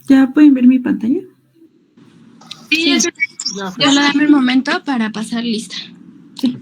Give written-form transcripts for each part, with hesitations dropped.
¿Ya pueden ver mi pantalla? Sí. Solo dame un momento para pasar lista. Sí.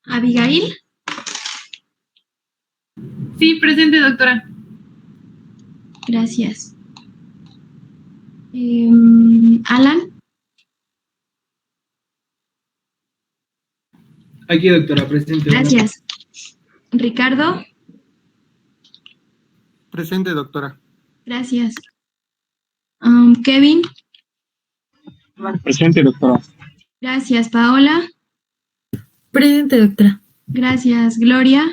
Abigail. Sí, presente, doctora. Gracias. Alan. Aquí, doctora, presente. Gracias. Ricardo. Presente, doctora. Gracias. Kevin. Presente, doctora. Gracias. Paola. Presente, doctora. Gracias. Gloria.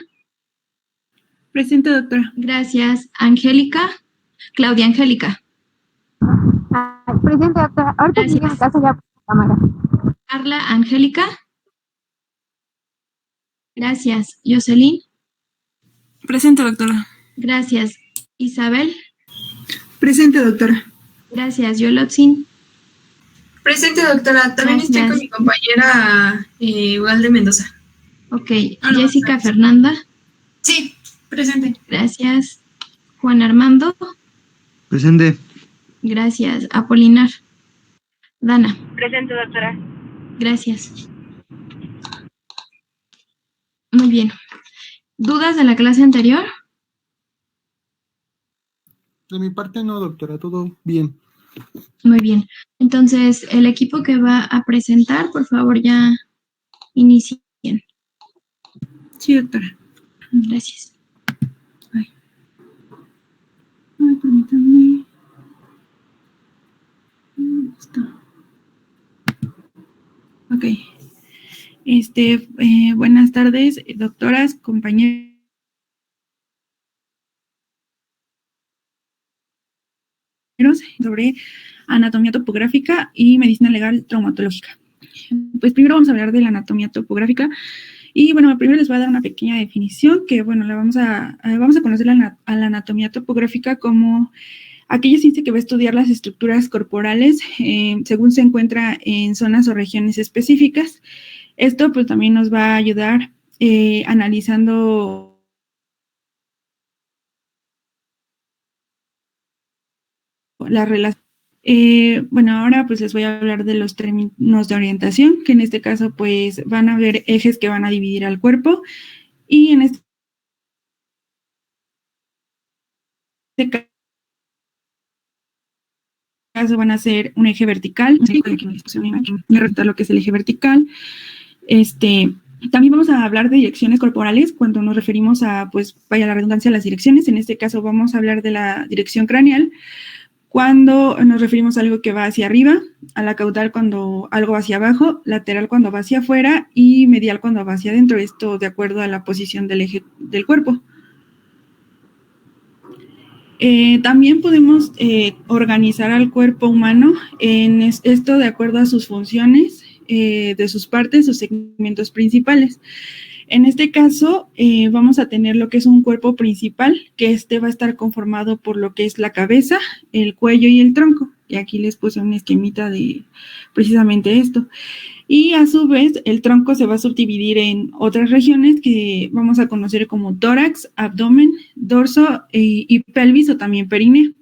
Presente, doctora. Gracias. Angélica. Claudia Angélica. Presente, doctora. Ahorita llegué a mi casa ya por la cámara. Carla Angélica. Gracias. Jocelyn. Presente, doctora. Gracias. Isabel. Presente, doctora. Gracias. Yolotzin. Presente, doctora. También Gracias. estoy con mi compañera Ugalde Mendoza. Ok. Jessica Fernanda. Sí, presente. Gracias. Juan Armando. Presente. Gracias. Apolinar. Dana. Presente, doctora. Gracias. Muy bien. ¿Dudas de la clase anterior? De mi parte no, doctora, todo bien. Muy bien. Entonces, el equipo que va a presentar, por favor, ya inicien. Sí, doctora. Gracias. Ay, permítanme. ¿Dónde está? Ok. Buenas tardes, doctoras, compañeros, sobre anatomía topográfica y medicina legal traumatológica. Pues primero vamos a hablar de la anatomía topográfica y bueno, primero les voy a dar una pequeña definición que bueno, vamos a conocer a la anatomía topográfica como aquella ciencia que va a estudiar las estructuras corporales según se encuentra en zonas o regiones específicas. Esto pues también nos va a ayudar analizando la relación. Bueno, ahora pues les voy a hablar de los términos de orientación, que en este caso pues van a haber ejes que van a dividir al cuerpo y en este caso van a ser un eje vertical. Voy a resaltar lo que es el eje vertical. También vamos a hablar de direcciones corporales cuando nos referimos a, pues, vaya la redundancia, a las direcciones. En este caso vamos a hablar de la dirección craneal cuando nos referimos a algo que va hacia arriba, a la caudal cuando algo va hacia abajo, lateral cuando va hacia afuera y medial cuando va hacia adentro. Esto de acuerdo a la posición del eje del cuerpo. También podemos organizar al cuerpo humano en esto de acuerdo a sus funciones, de sus partes, sus segmentos principales. En este caso, vamos a tener lo que es un cuerpo principal, que va a estar conformado por lo que es la cabeza, el cuello y el tronco. Y aquí les puse un esquemita de precisamente esto. Y a su vez, el tronco se va a subdividir en otras regiones que vamos a conocer como tórax, abdomen, dorso y pelvis o también perineo.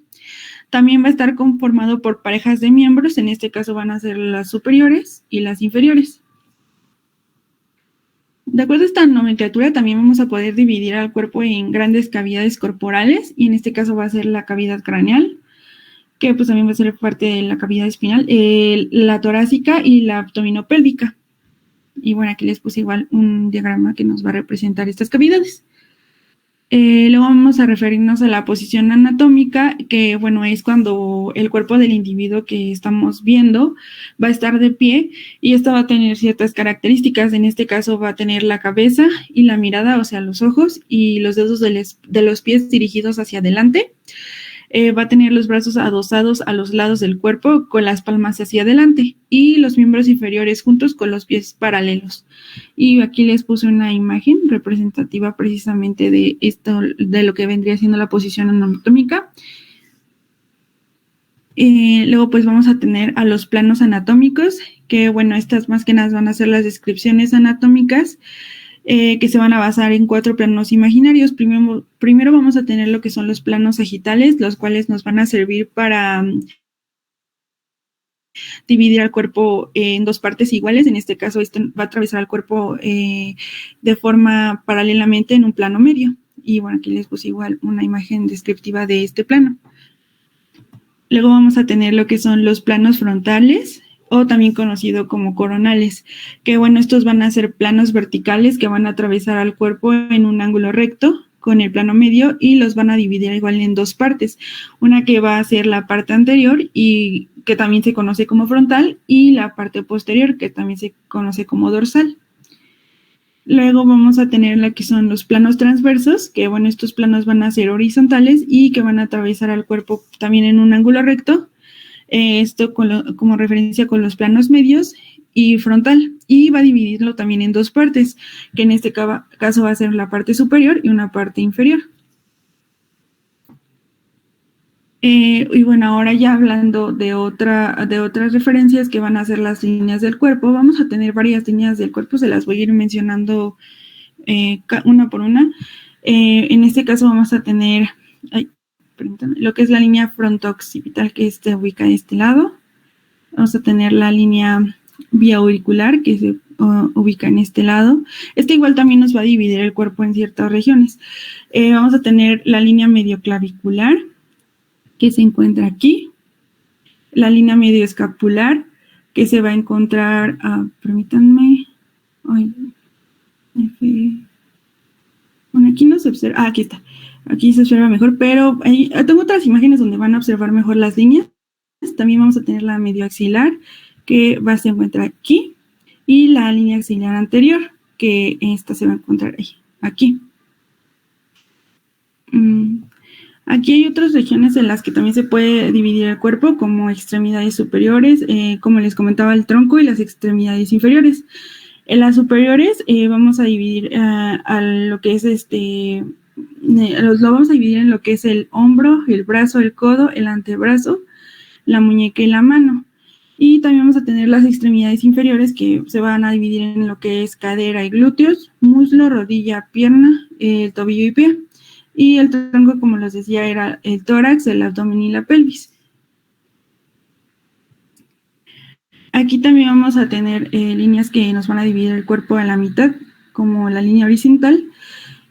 También va a estar conformado por parejas de miembros, en este caso van a ser las superiores y las inferiores. De acuerdo a esta nomenclatura, también vamos a poder dividir al cuerpo en grandes cavidades corporales, y en este caso va a ser la cavidad craneal, que pues también va a ser parte de la cavidad espinal, la torácica y la abdominopélvica. Y bueno, aquí les puse igual un diagrama que nos va a representar estas cavidades. Luego vamos a referirnos a la posición anatómica, que bueno, es cuando el cuerpo del individuo que estamos viendo va a estar de pie y esta va a tener ciertas características. En este caso va a tener la cabeza y la mirada, o sea, los ojos y los dedos de los pies dirigidos hacia adelante. Va a tener los brazos adosados a los lados del cuerpo con las palmas hacia adelante y los miembros inferiores juntos con los pies paralelos. Y aquí les puse una imagen representativa precisamente de esto, de lo que vendría siendo la posición anatómica. Luego pues vamos a tener a los planos anatómicos, que bueno, estas más que nada van a ser las descripciones anatómicas, que se van a basar en 4 planos imaginarios. Primero vamos a tener lo que son los planos sagitales, los cuales nos van a servir para dividir al cuerpo en 2 partes iguales. En este caso, este va a atravesar el cuerpo de forma paralelamente en un plano medio. Y bueno, aquí les puse igual una imagen descriptiva de este plano. Luego vamos a tener lo que son los planos frontales, o también conocido como coronales, que bueno, estos van a ser planos verticales que van a atravesar al cuerpo en un ángulo recto con el plano medio y los van a dividir igual en 2 partes, una que va a ser la parte anterior y que también se conoce como frontal y la parte posterior que también se conoce como dorsal. Luego vamos a tener lo que son los planos transversos, que bueno, estos planos van a ser horizontales y que van a atravesar al cuerpo también en un ángulo recto. Esto como referencia con los planos medios y frontal, y va a dividirlo también en 2 partes, que en este caso va a ser la parte superior y una parte inferior. Y bueno, ahora ya hablando de otras referencias que van a ser las líneas del cuerpo, vamos a tener varias líneas del cuerpo, se las voy a ir mencionando una por una. En este caso vamos a tener lo que es la línea fronto-occipital, que se ubica a este lado. Vamos a tener la línea biauricular, que se ubica en este lado. Este igual también nos va a dividir el cuerpo en ciertas regiones. Vamos a tener la línea medioclavicular, que se encuentra aquí. La línea medioescapular, que se va a encontrar, permítanme. Bueno, aquí no se observa. Aquí está. Aquí se observa mejor, pero tengo otras imágenes donde van a observar mejor las líneas. También vamos a tener la medioaxilar, que se encuentra aquí, y la línea axilar anterior, que esta se va a encontrar aquí. Aquí hay otras regiones en las que también se puede dividir el cuerpo, como extremidades superiores, como les comentaba, el tronco y las extremidades inferiores. En las superiores vamos a dividir a lo que es lo vamos a dividir en lo que es el hombro, el brazo, el codo, el antebrazo, la muñeca y la mano. Y también vamos a tener las extremidades inferiores, que se van a dividir en lo que es cadera y glúteos, muslo, rodilla, pierna, el tobillo y pie. Y el tronco, como les decía, era el tórax, el abdomen y la pelvis. Aquí también vamos a tener líneas que nos van a dividir el cuerpo a la mitad, como la línea horizontal.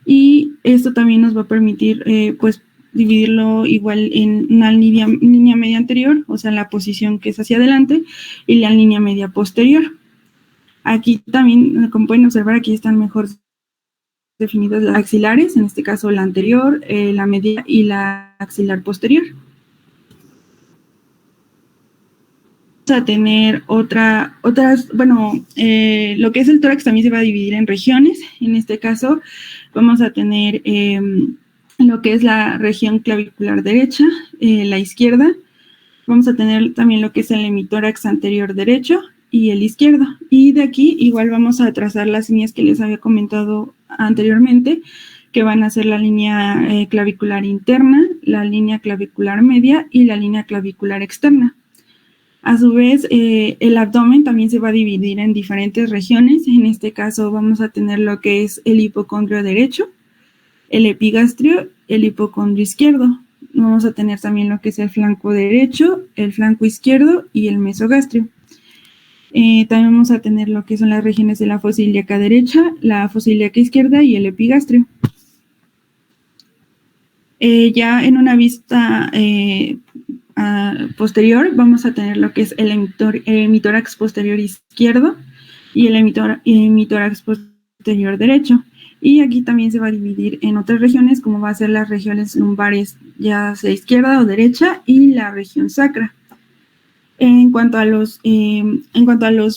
Y esto también nos va a permitir, pues, dividirlo igual en una línea media anterior, o sea, la posición que es hacia adelante, y la línea media posterior. Aquí también, como pueden observar, aquí están mejor definidas las axilares, en este caso la anterior, la media y la axilar posterior. Vamos a tener lo que es el tórax también se va a dividir en regiones. En este caso vamos a tener lo que es la región clavicular derecha, la izquierda. Vamos a tener también lo que es el hemitórax anterior derecho y el izquierdo. Y de aquí igual vamos a trazar las líneas que les había comentado anteriormente, que van a ser la línea clavicular interna, la línea clavicular media y la línea clavicular externa. A su vez, el abdomen también se va a dividir en diferentes regiones. En este caso vamos a tener lo que es el hipocondrio derecho, el epigastrio, el hipocondrio izquierdo. Vamos a tener también lo que es el flanco derecho, el flanco izquierdo y el mesogastrio. También vamos a tener lo que son las regiones de la fosa ilíaca derecha, la fosa ilíaca izquierda y el epigastrio. Ya en una vista posterior vamos a tener lo que es el hemitórax posterior izquierdo y el hemitórax posterior derecho. Y aquí también se va a dividir en otras regiones, como va a ser las regiones lumbares, ya sea izquierda o derecha, y la región sacra. En cuanto a los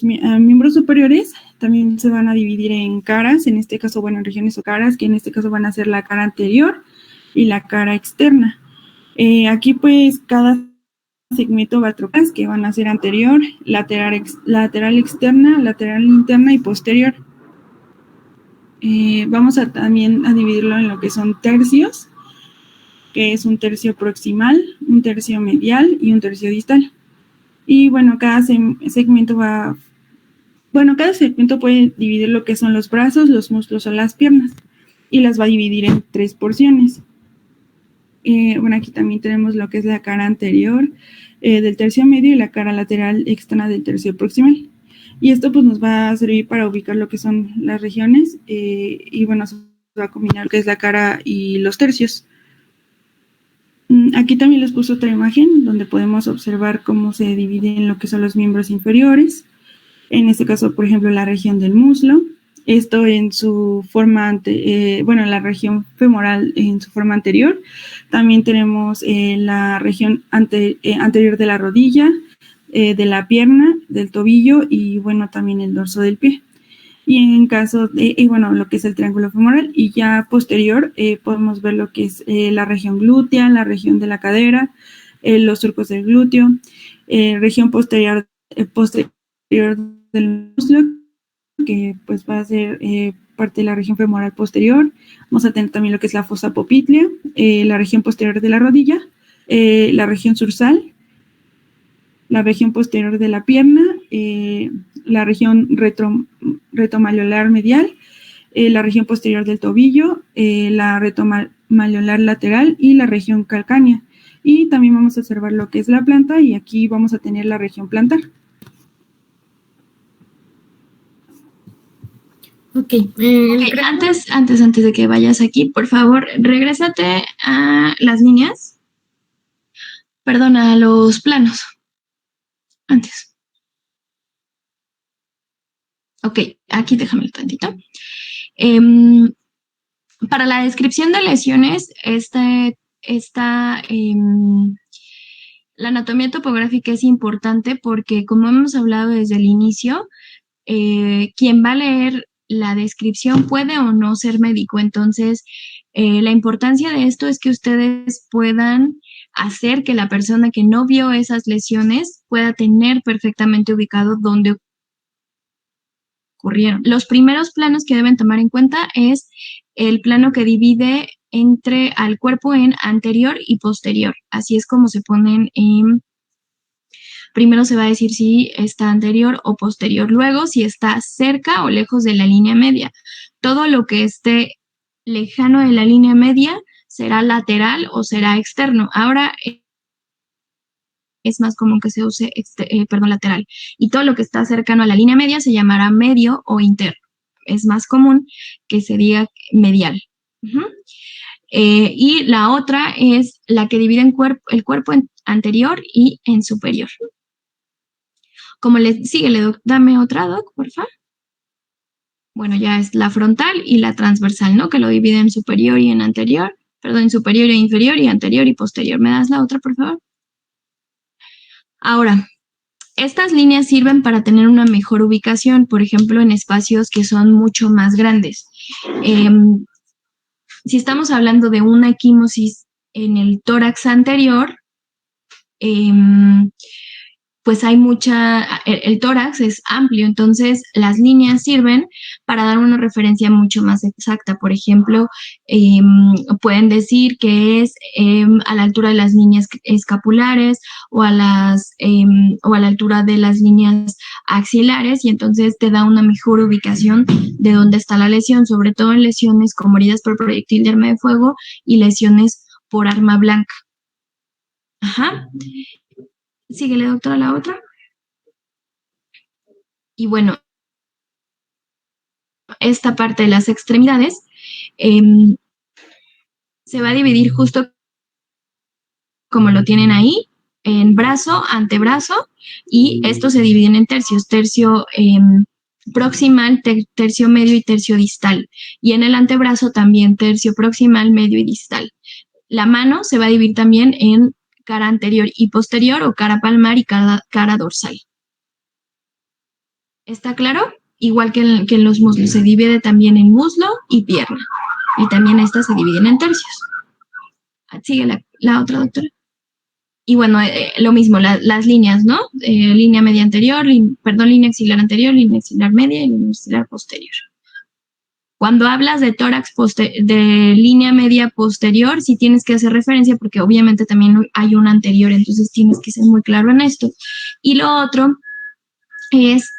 miembros superiores, también se van a dividir en caras, en este caso, bueno, en regiones o caras, que en este caso van a ser la cara anterior y la cara externa. Aquí pues cada segmento va a trocar, que van a ser anterior, lateral externa, lateral interna y posterior. Vamos a también a dividirlo en lo que son tercios, que es un tercio proximal, un tercio medial y un tercio distal. Y bueno, cada segmento puede dividir lo que son los brazos, los muslos o las piernas, y las va a dividir en 3 porciones. Bueno, aquí también tenemos lo que es la cara anterior del tercio medio y la cara lateral externa del tercio proximal. Y esto pues nos va a servir para ubicar lo que son las regiones y bueno, se va a combinar lo que es la cara y los tercios. Aquí también les puse otra imagen donde podemos observar cómo se dividen lo que son los miembros inferiores. En este caso, por ejemplo, la región del muslo. Esto en su forma, la región femoral en su forma anterior. También tenemos la región anterior de la rodilla, de la pierna, del tobillo y bueno, también el dorso del pie. Y en caso de, lo que es el triángulo femoral, y ya posterior podemos ver lo que es la región glútea, la región de la cadera, los surcos del glúteo, región posterior del muslo, que pues va a ser parte de la región femoral posterior. Vamos a tener también lo que es la fosa popltea, la región posterior de la rodilla, la región sursal, la región posterior de la pierna, la región retromalleolar medial, la región posterior del tobillo, la retromalleolar lateral y la región calcánea. Y también vamos a observar lo que es la planta y aquí vamos a tener la región plantar. Okay, antes de que vayas aquí, por favor, regrésate a las líneas. Perdón, a los planos. Antes. Ok, aquí déjame tantito. Para la descripción de lesiones, la anatomía topográfica es importante porque, como hemos hablado desde el inicio, quien va a leer la descripción puede o no ser médico. Entonces, la importancia de esto es que ustedes puedan hacer que la persona que no vio esas lesiones pueda tener perfectamente ubicado dónde ocurrieron. Los primeros planos que deben tomar en cuenta es el plano que divide al cuerpo en anterior y posterior. Así es como se ponen primero se va a decir si está anterior o posterior, luego si está cerca o lejos de la línea media. Todo lo que esté lejano de la línea media será lateral o será externo. Ahora es más común que se use lateral. Y todo lo que está cercano a la línea media se llamará medio o interno. Es más común que se diga medial. Y la otra es la que divide el cuerpo en anterior y en superior. Como dame otra, Doc, por favor. Bueno, ya es la frontal y la transversal, ¿no? Que lo divide en superior y en anterior. Perdón, en superior e inferior y anterior y posterior. ¿Me das la otra, por favor? Ahora, estas líneas sirven para tener una mejor ubicación, por ejemplo, en espacios que son mucho más grandes. Si estamos hablando de una equimosis en el tórax anterior, pues hay el tórax es amplio, entonces las líneas sirven para dar una referencia mucho más exacta. Por ejemplo, pueden decir que es a la altura de las líneas escapulares o a la altura de las líneas axilares, y entonces te da una mejor ubicación de dónde está la lesión, sobre todo en lesiones como heridas por proyectil de arma de fuego y lesiones por arma blanca. Ajá. Síguele, doctora, la otra. Y bueno, esta parte de las extremidades se va a dividir justo como lo tienen ahí, en brazo, antebrazo, y estos se dividen en tercios. Tercio proximal, tercio medio y tercio distal. Y en el antebrazo también tercio proximal, medio y distal. La mano se va a dividir también en cara anterior y posterior o cara palmar y cara dorsal. ¿Está claro? Igual que en los muslos, se divide también en muslo y pierna. Y también estas se dividen en tercios. Sigue la otra, doctora. Y bueno, lo mismo, las líneas, ¿no? Línea media anterior, línea axilar anterior, línea axilar media y línea axilar posterior. Cuando hablas de tórax de línea media posterior, sí tienes que hacer referencia porque obviamente también hay una anterior, entonces tienes que ser muy claro en esto. Y lo otro es,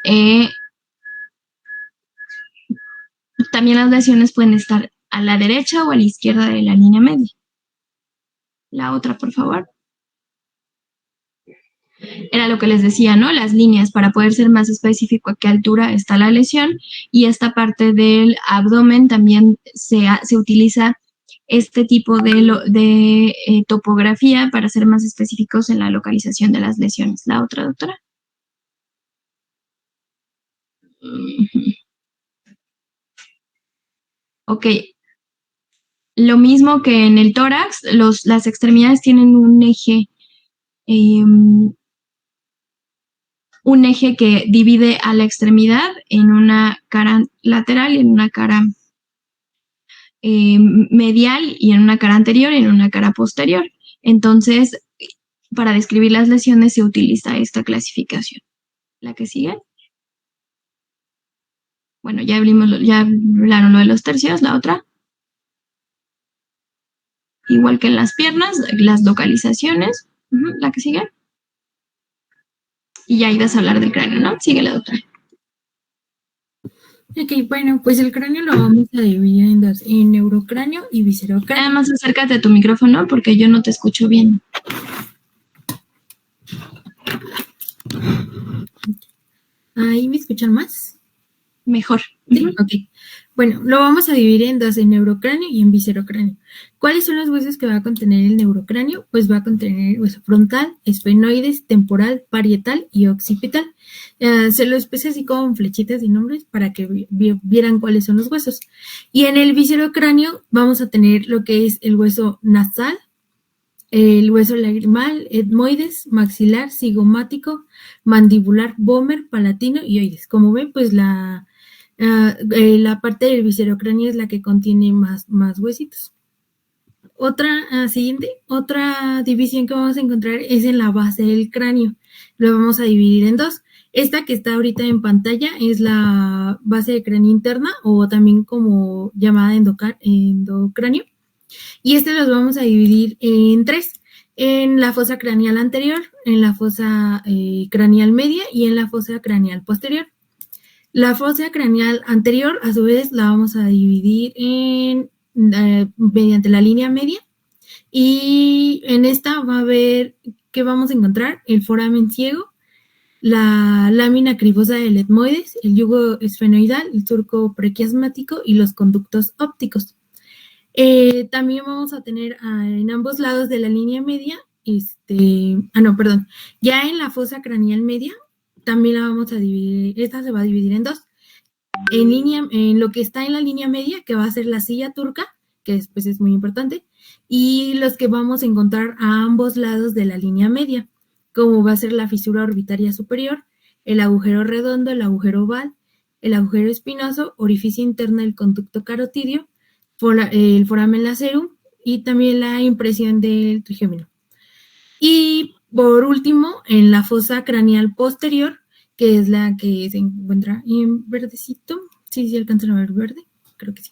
también las lesiones pueden estar a la derecha o a la izquierda de la línea media. La otra, por favor. Era lo que les decía, ¿no? Las líneas, para poder ser más específico a qué altura está la lesión, y esta parte del abdomen también se utiliza este tipo de topografía para ser más específicos en la localización de las lesiones. La otra, doctora. Ok. Lo mismo que en el tórax, las extremidades tienen un eje que divide a la extremidad en una cara lateral y en una cara medial y en una cara anterior y en una cara posterior. Entonces, para describir las lesiones se utiliza esta clasificación. ¿La que sigue? Bueno, ya hablaron lo de los tercios. La otra. Igual que en las piernas, las localizaciones. La que sigue. Y ya ibas a hablar del cráneo, ¿no? Sigue la doctora. Ok, bueno, pues el cráneo lo vamos a dividir en dos, en neurocráneo y viscerocráneo. Nada más acércate a tu micrófono porque yo no te escucho bien. ¿Ahí me escuchan más? Mejor. Sí, ok. Bueno, lo vamos a dividir en dos, en neurocráneo y en viscerocráneo. ¿Cuáles son los huesos que va a contener el neurocráneo? Pues va a contener el hueso frontal, esfenoides, temporal, parietal y occipital. Se los puse así con flechitas y nombres para que vieran cuáles son los huesos. Y en el viscerocráneo vamos a tener lo que es el hueso nasal, el hueso lagrimal, etmoides, maxilar, cigomático, mandibular, vomer, palatino y oides. Como ven, pues la parte del viscerocráneo es la que contiene más huesitos. Otra división que vamos a encontrar es en la base del cráneo. Lo vamos a dividir en dos. Esta que está ahorita en pantalla es la base de cráneo interna, o también como llamada endocráneo. Y los vamos a dividir en tres: en la fosa craneal anterior, en la fosa craneal media y en la fosa craneal posterior. La fosa craneal anterior, a su vez, la vamos a dividir mediante la línea media, y en esta va a ver que vamos a encontrar el foramen ciego, la lámina cribosa del etmoides, el yugo esfenoidal, el surco prequiasmático y los conductos ópticos. También vamos a tener en ambos lados de la línea media, ya en la fosa craneal media también la vamos a dividir. Esta se va a dividir en dos. En lo que está en la línea media, que va a ser la silla turca, que después es muy importante, y los que vamos a encontrar a ambos lados de la línea media, como va a ser la fisura orbitaria superior, el agujero redondo, el agujero oval, el agujero espinoso, orificio interno del conducto carotidio, el foramen lacerum y también la impresión del trigémino. Y por último, en la fosa craneal posterior, que es la que se encuentra en verdecito. Sí, alcanzan a ver verde, creo que sí.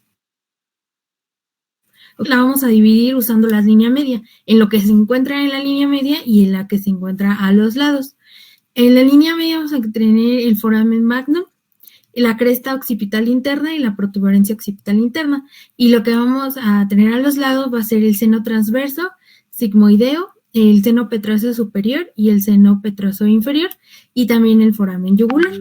La vamos a dividir usando la línea media, en lo que se encuentra en la línea media y en la que se encuentra a los lados. En la línea media vamos a tener el foramen magnum, la cresta occipital interna y la protuberancia occipital interna. Y lo que vamos a tener a los lados va a ser el seno transverso, sigmoideo, el seno petroseo superior y el seno petroseo inferior, y también el foramen yugular.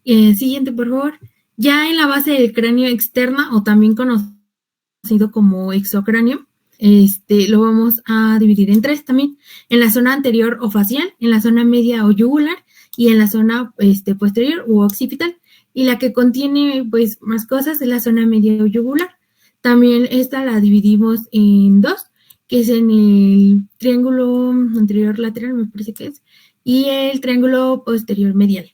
Siguiente, por favor. Ya en la base del cráneo externa, o también conocido como exocráneo, lo vamos a dividir en tres también: en la zona anterior o facial, en la zona media o yugular y en la zona posterior u occipital. Y la que contiene pues más cosas es la zona media yugular. También esta la dividimos en dos, que es en el triángulo anterior lateral, me parece que es, y el triángulo posterior medial.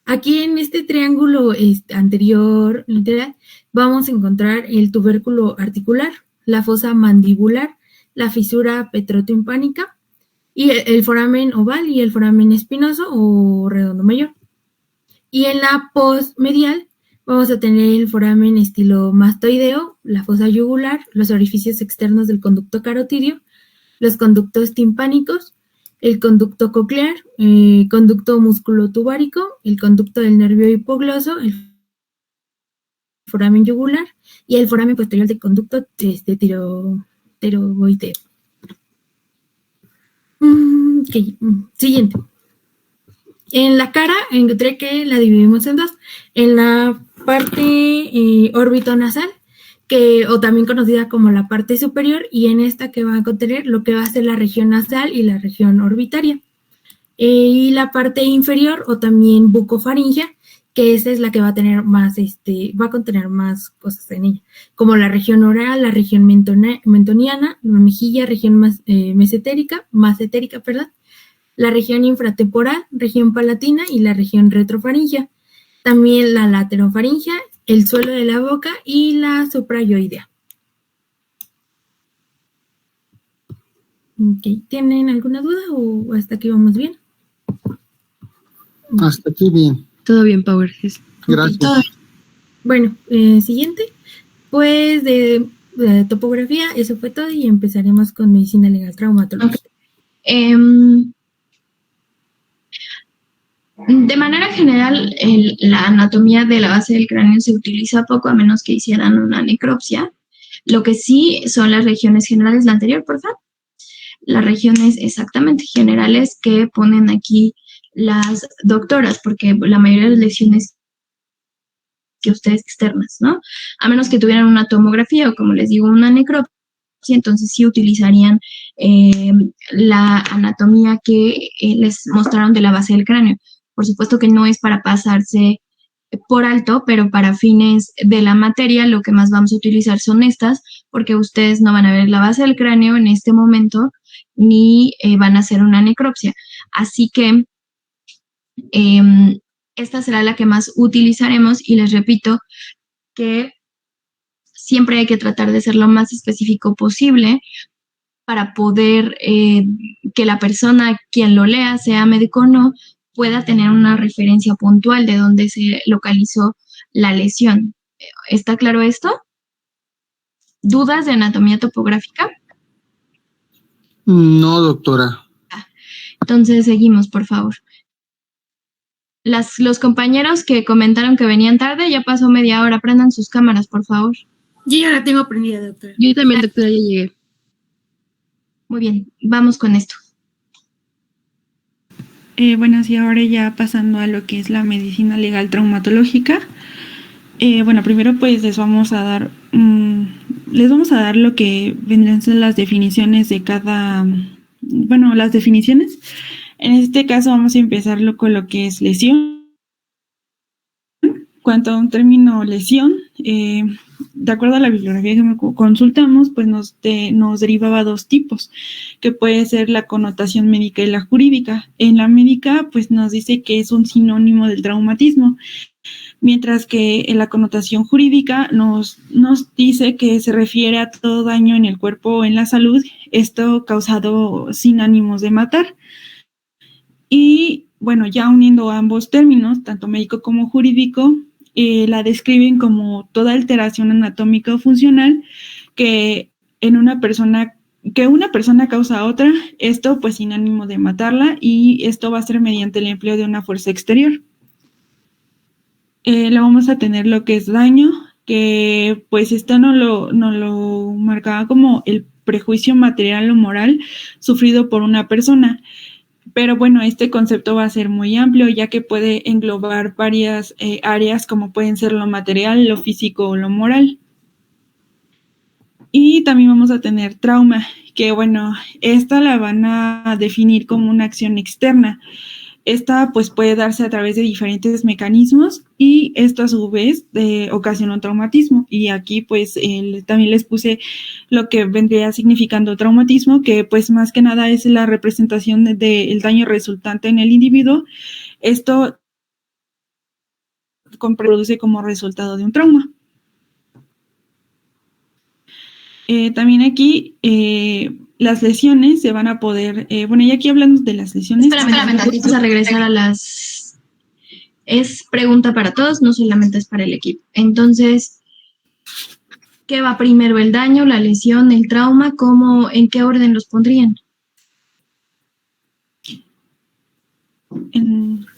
Aquí en este triángulo anterior lateral vamos a encontrar el tubérculo articular, la fosa mandibular, la fisura petrotimpánica y el foramen oval y el foramen espinoso o redondo mayor. Y en la postmedial vamos a tener el foramen estilomastoideo, la fosa yugular, los orificios externos del conducto carotidio, los conductos timpánicos, el conducto coclear, el conducto musculotubárico, el conducto del nervio hipogloso, el foramen yugular y el foramen posterior del conducto tiroideo. Siguiente. En la cara encontré que la dividimos en dos. En la parte orbitonasal, o también conocida como la parte superior, y en esta que va a contener lo que va a ser la región nasal y la región orbitaria. Y la parte inferior, o también bucofaringea, que esta es la que va a tener más, va a contener más cosas en ella, como la región oral, la región mentoniana, la mejilla, región macetérica, la región infratemporal, región palatina y la región retrofaringea. También la laterofaringea, el suelo de la boca y la suprayoidea. Okay. ¿Tienen alguna duda o hasta aquí vamos bien? Hasta aquí bien. Todo bien, Power. Gracias. Okay, bueno, siguiente. Pues de topografía, eso fue todo y empezaremos con medicina legal traumatológica. Okay. De manera general, la anatomía de la base del cráneo se utiliza poco, a menos que hicieran una necropsia. Lo que sí son las regiones generales, la anterior, por favor. Las regiones exactamente generales que ponen aquí las doctoras, porque la mayoría de las lesiones que ustedes externas, ¿no? A menos que tuvieran una tomografía o, como les digo, una necropsia, entonces sí utilizarían la anatomía que les mostraron de la base del cráneo. Por supuesto que no es para pasarse por alto, pero para fines de la materia lo que más vamos a utilizar son estas, porque ustedes no van a ver la base del cráneo en este momento, ni van a hacer una necropsia. Así que esta será la que más utilizaremos, y les repito que siempre hay que tratar de ser lo más específico posible para poder que la persona, quien lo lea, sea médico o no, pueda tener una referencia puntual de dónde se localizó la lesión. ¿Está claro esto? ¿Dudas de anatomía topográfica? No, doctora. Entonces seguimos, por favor. Los compañeros que comentaron que venían tarde, ya pasó media hora. Prendan sus cámaras, por favor. Yo ya la tengo prendida, doctora. Yo también, doctora, ya llegué. Muy bien, vamos con esto. Bueno, sí, ahora ya pasando a lo que es la medicina legal traumatológica. Bueno, primero pues les vamos a dar lo que vendrían a ser las definiciones de cada, las definiciones. En este caso vamos a empezar con lo que es lesión. Cuanto a un término lesión, de acuerdo a la bibliografía que consultamos, pues nos derivaba dos tipos, que puede ser la connotación médica y la jurídica. En la médica, pues nos dice que es un sinónimo del traumatismo, mientras que en la connotación jurídica nos dice que se refiere a todo daño en el cuerpo o en la salud, esto causado sin ánimos de matar. Y bueno, ya uniendo ambos términos, tanto médico como jurídico, la describen como toda alteración anatómica o funcional que una persona causa a otra, esto pues sin ánimo de matarla, y esto va a ser mediante el empleo de una fuerza exterior. Luego vamos a tener lo que es daño, que pues esto no lo marcaba como el prejuicio material o moral sufrido por una persona. Pero bueno, este concepto va a ser muy amplio, ya que puede englobar varias áreas, como pueden ser lo material, lo físico o lo moral. Y también vamos a tener trauma, que bueno, esta la van a definir como una acción externa, Esta pues puede darse a través de diferentes mecanismos y esto a su vez ocasiona un traumatismo. Y aquí pues también les puse lo que vendría significando traumatismo, que pues más que nada es la representación del daño resultante en el individuo. Esto produce como resultado de un trauma. También aquí las lesiones se van a poder, bueno, y aquí hablando de las lesiones. Espérame, vamos a regresar a las... Es pregunta para todos, no solamente es para el equipo. Entonces, ¿qué va primero? ¿El daño, la lesión, el trauma? ¿En qué orden los pondrían?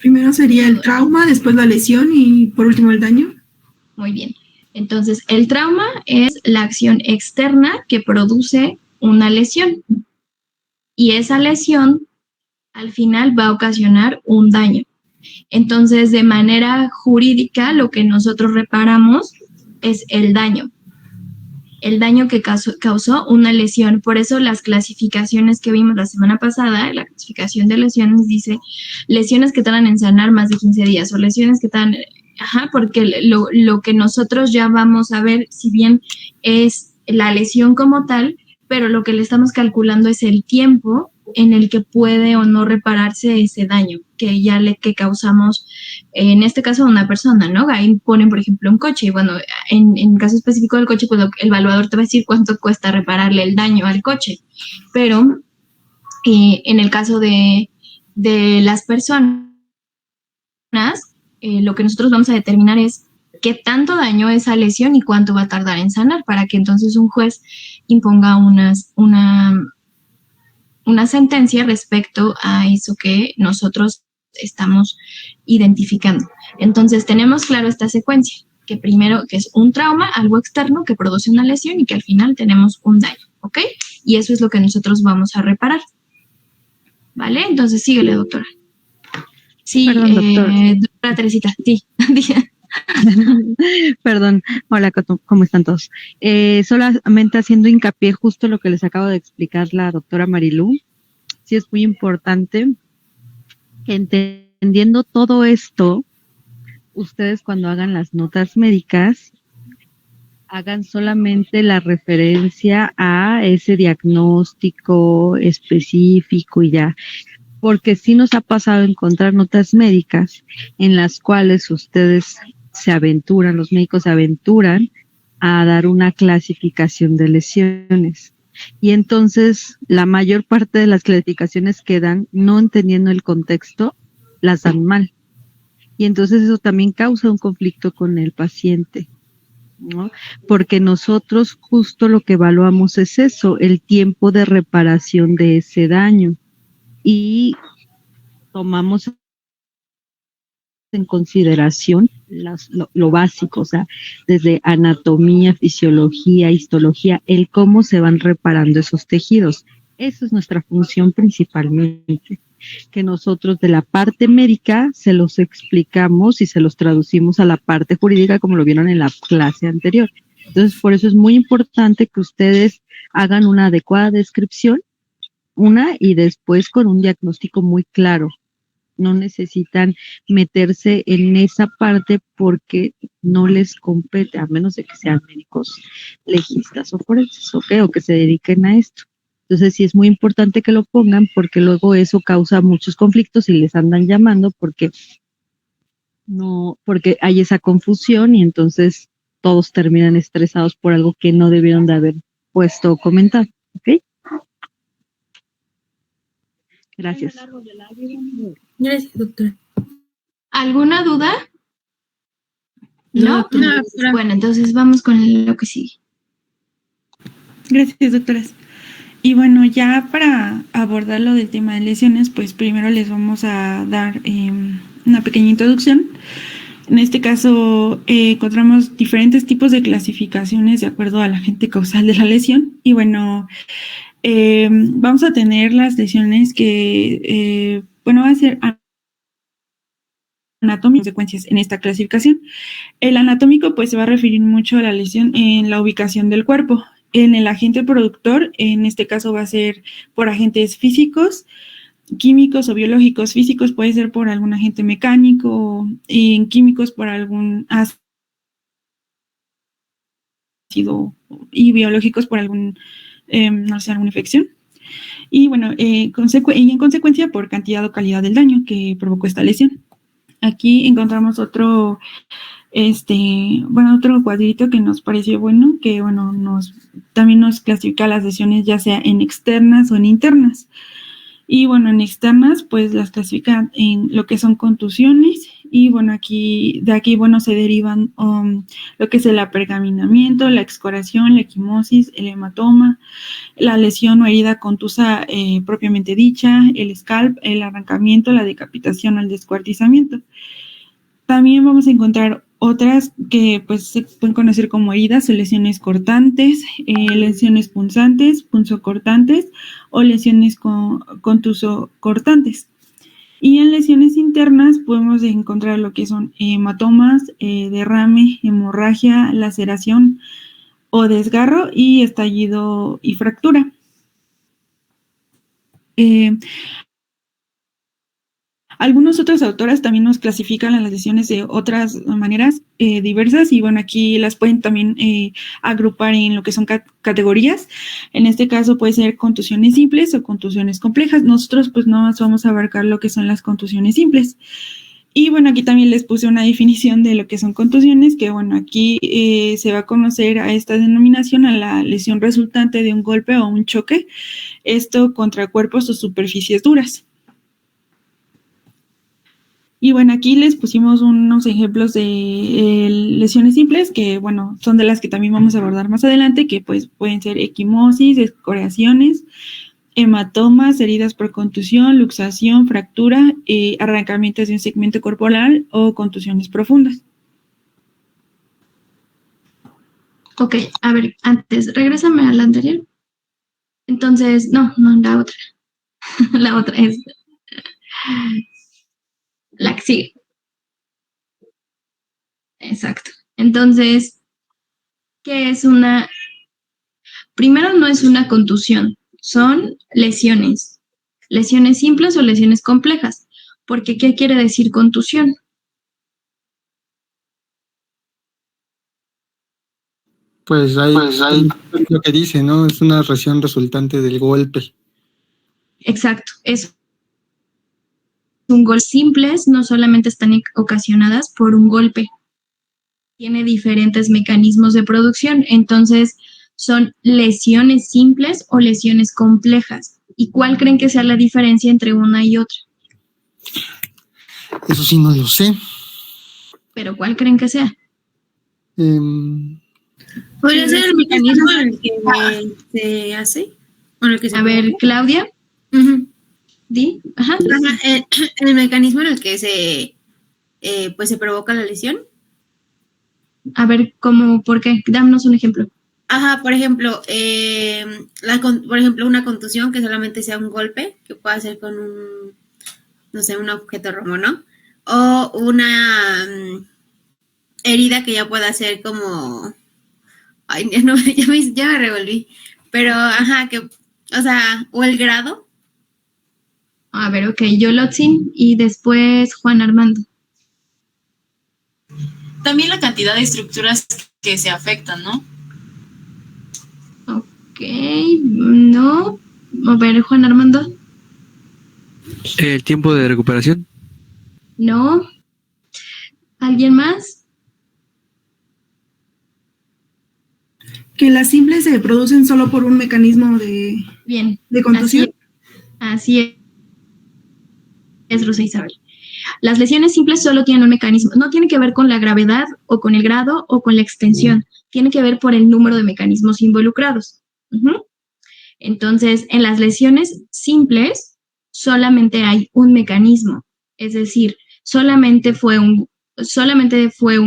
Primero sería el trauma, después la lesión y por último el daño. Muy bien. Entonces, el trauma es la acción externa que produce una lesión. Y esa lesión, al final, va a ocasionar un daño. Entonces, de manera jurídica, lo que nosotros reparamos es el daño. El daño que causó una lesión. Por eso las clasificaciones que vimos la semana pasada, la clasificación de lesiones dice lesiones que tardan en sanar más de 15 días o lesiones que tardan... porque lo que nosotros ya vamos a ver, si bien es la lesión como tal, pero lo que le estamos calculando es el tiempo en el que puede o no repararse ese daño que causamos, en este caso a una persona, ¿no? Ahí ponen, por ejemplo, un coche, y bueno, en el caso específico del coche, pues el evaluador te va a decir cuánto cuesta repararle el daño al coche, pero en el caso de las personas, lo que nosotros vamos a determinar es qué tanto daño esa lesión y cuánto va a tardar en sanar, para que entonces un juez imponga una sentencia respecto a eso que nosotros estamos identificando. Entonces tenemos claro esta secuencia, que primero que es un trauma, algo externo que produce una lesión y que al final tenemos un daño, ¿ok? Y eso es lo que nosotros vamos a reparar. ¿Vale? Entonces síguele, doctora. Sí, perdón, doctora Teresita, sí. Perdón, hola, ¿cómo están todos? Solamente haciendo hincapié justo lo que les acabo de explicar la doctora Marilú. Sí es muy importante que entendiendo todo esto, ustedes cuando hagan las notas médicas, hagan solamente la referencia a ese diagnóstico específico y ya. Porque sí nos ha pasado encontrar notas médicas en las cuales ustedes los médicos se aventuran a dar una clasificación de lesiones. Y entonces la mayor parte de las clasificaciones que dan, no entendiendo el contexto, las dan mal. Y entonces eso también causa un conflicto con el paciente, ¿no? Porque nosotros justo lo que evaluamos es eso, el tiempo de reparación de ese daño. Y tomamos en consideración lo básico, o sea, desde anatomía, fisiología, histología, el cómo se van reparando esos tejidos. Esa es nuestra función principalmente, que nosotros de la parte médica se los explicamos y se los traducimos a la parte jurídica como lo vieron en la clase anterior. Entonces, por eso es muy importante que ustedes hagan una adecuada descripción, y después con un diagnóstico muy claro. No necesitan meterse en esa parte porque no les compete, a menos de que sean médicos legistas o forenses, ¿ok? O que se dediquen a esto. Entonces sí es muy importante que lo pongan porque luego eso causa muchos conflictos y les andan llamando porque hay esa confusión y entonces todos terminan estresados por algo que no debieron de haber puesto o comentado, ¿ok? Gracias. Gracias, doctora. ¿Alguna duda? ¿No? No, doctora. Bueno, entonces vamos con lo que sigue. Gracias, doctoras. Y bueno, ya para abordar lo del tema de lesiones, pues primero les vamos a dar una pequeña introducción. En este caso, encontramos diferentes tipos de clasificaciones de acuerdo a la agente causal de la lesión. Y bueno, vamos a tener las lesiones que, va a ser anatómico y consecuencias en esta clasificación. El anatómico pues se va a referir mucho a la lesión en la ubicación del cuerpo. En el agente productor, en este caso va a ser por agentes físicos, químicos o biológicos. Físicos puede ser por algún agente mecánico, y en químicos por algún ácido, y biológicos por algún, no sé, alguna infección. Y bueno, y en consecuencia por cantidad o calidad del daño que provocó esta lesión. Aquí encontramos otro cuadrito que nos pareció bueno, que bueno, también nos clasifica las lesiones ya sea en externas o en internas. Y bueno, en externas, pues las clasifican en lo que son contusiones, y bueno, de aquí, bueno, se derivan lo que es el apergaminamiento, la excoriación, la equimosis, el hematoma, la lesión o herida contusa propiamente dicha, el scalp, el arrancamiento, la decapitación o el descuartizamiento. También vamos a encontrar otras que pues se pueden conocer como heridas o lesiones cortantes, lesiones punzantes, punzocortantes o lesiones contusocortantes. Y en lesiones internas podemos encontrar lo que son hematomas, derrame, hemorragia, laceración o desgarro y estallido y fractura. Algunos otros autores también nos clasifican las lesiones de otras maneras diversas, y bueno, aquí las pueden también agrupar en lo que son categorías. En este caso puede ser contusiones simples o contusiones complejas. Nosotros pues nada más vamos a abarcar lo que son las contusiones simples. Y bueno, aquí también les puse una definición de lo que son contusiones, que bueno, aquí se va a conocer a esta denominación a la lesión resultante de un golpe o un choque, esto contra cuerpos o superficies duras. Y bueno, aquí les pusimos unos ejemplos de lesiones simples que, bueno, son de las que también vamos a abordar más adelante, que pues pueden ser equimosis, excoriaciones, hematomas, heridas por contusión, luxación, fractura, arrancamientos de un segmento corporal o contusiones profundas. Ok, a ver, antes, regrésame a la anterior. Entonces, no, la otra. La otra es la que sigue. Exacto. Entonces, ¿qué es una? Primero, no es una contusión, son lesiones. Lesiones simples o lesiones complejas. Porque, ¿qué quiere decir contusión? Pues ahí lo que dice, ¿no? Es una lesión resultante del golpe. Exacto, es un golpe. Simples no solamente están ocasionadas por un golpe, tiene diferentes mecanismos de producción, entonces son lesiones simples o lesiones complejas. ¿Y cuál creen que sea la diferencia entre una y otra? Eso sí no lo sé. ¿Pero cuál creen que sea? ¿Podría ser el mecanismo en el que se hace? ¿O en el que se ver, Claudia. Uh-huh. ¿Di? Ajá. El mecanismo en el que pues se provoca la lesión. A ver, ¿cómo? ¿Por qué? Dámonos un ejemplo. Ajá, por ejemplo, una contusión que solamente sea un golpe, que pueda ser con un objeto romo, ¿no? O una herida que ya pueda ser como... Ay, no, ya me revolví. Pero, ajá, o el grado. A ver, ok, Yolotzin y después Juan Armando. También la cantidad de estructuras que se afectan, ¿no? Ok, no. A ver, Juan Armando. El tiempo de recuperación. No. ¿Alguien más? Que las simples se producen solo por un mecanismo de contusión. Así es, Rosa Isabel. Las lesiones simples solo tienen un mecanismo. No tiene que ver con la gravedad o con el grado o con la extensión. Tiene que ver por el número de mecanismos involucrados. Entonces, en las lesiones simples solamente hay un mecanismo. Es decir, solamente fue un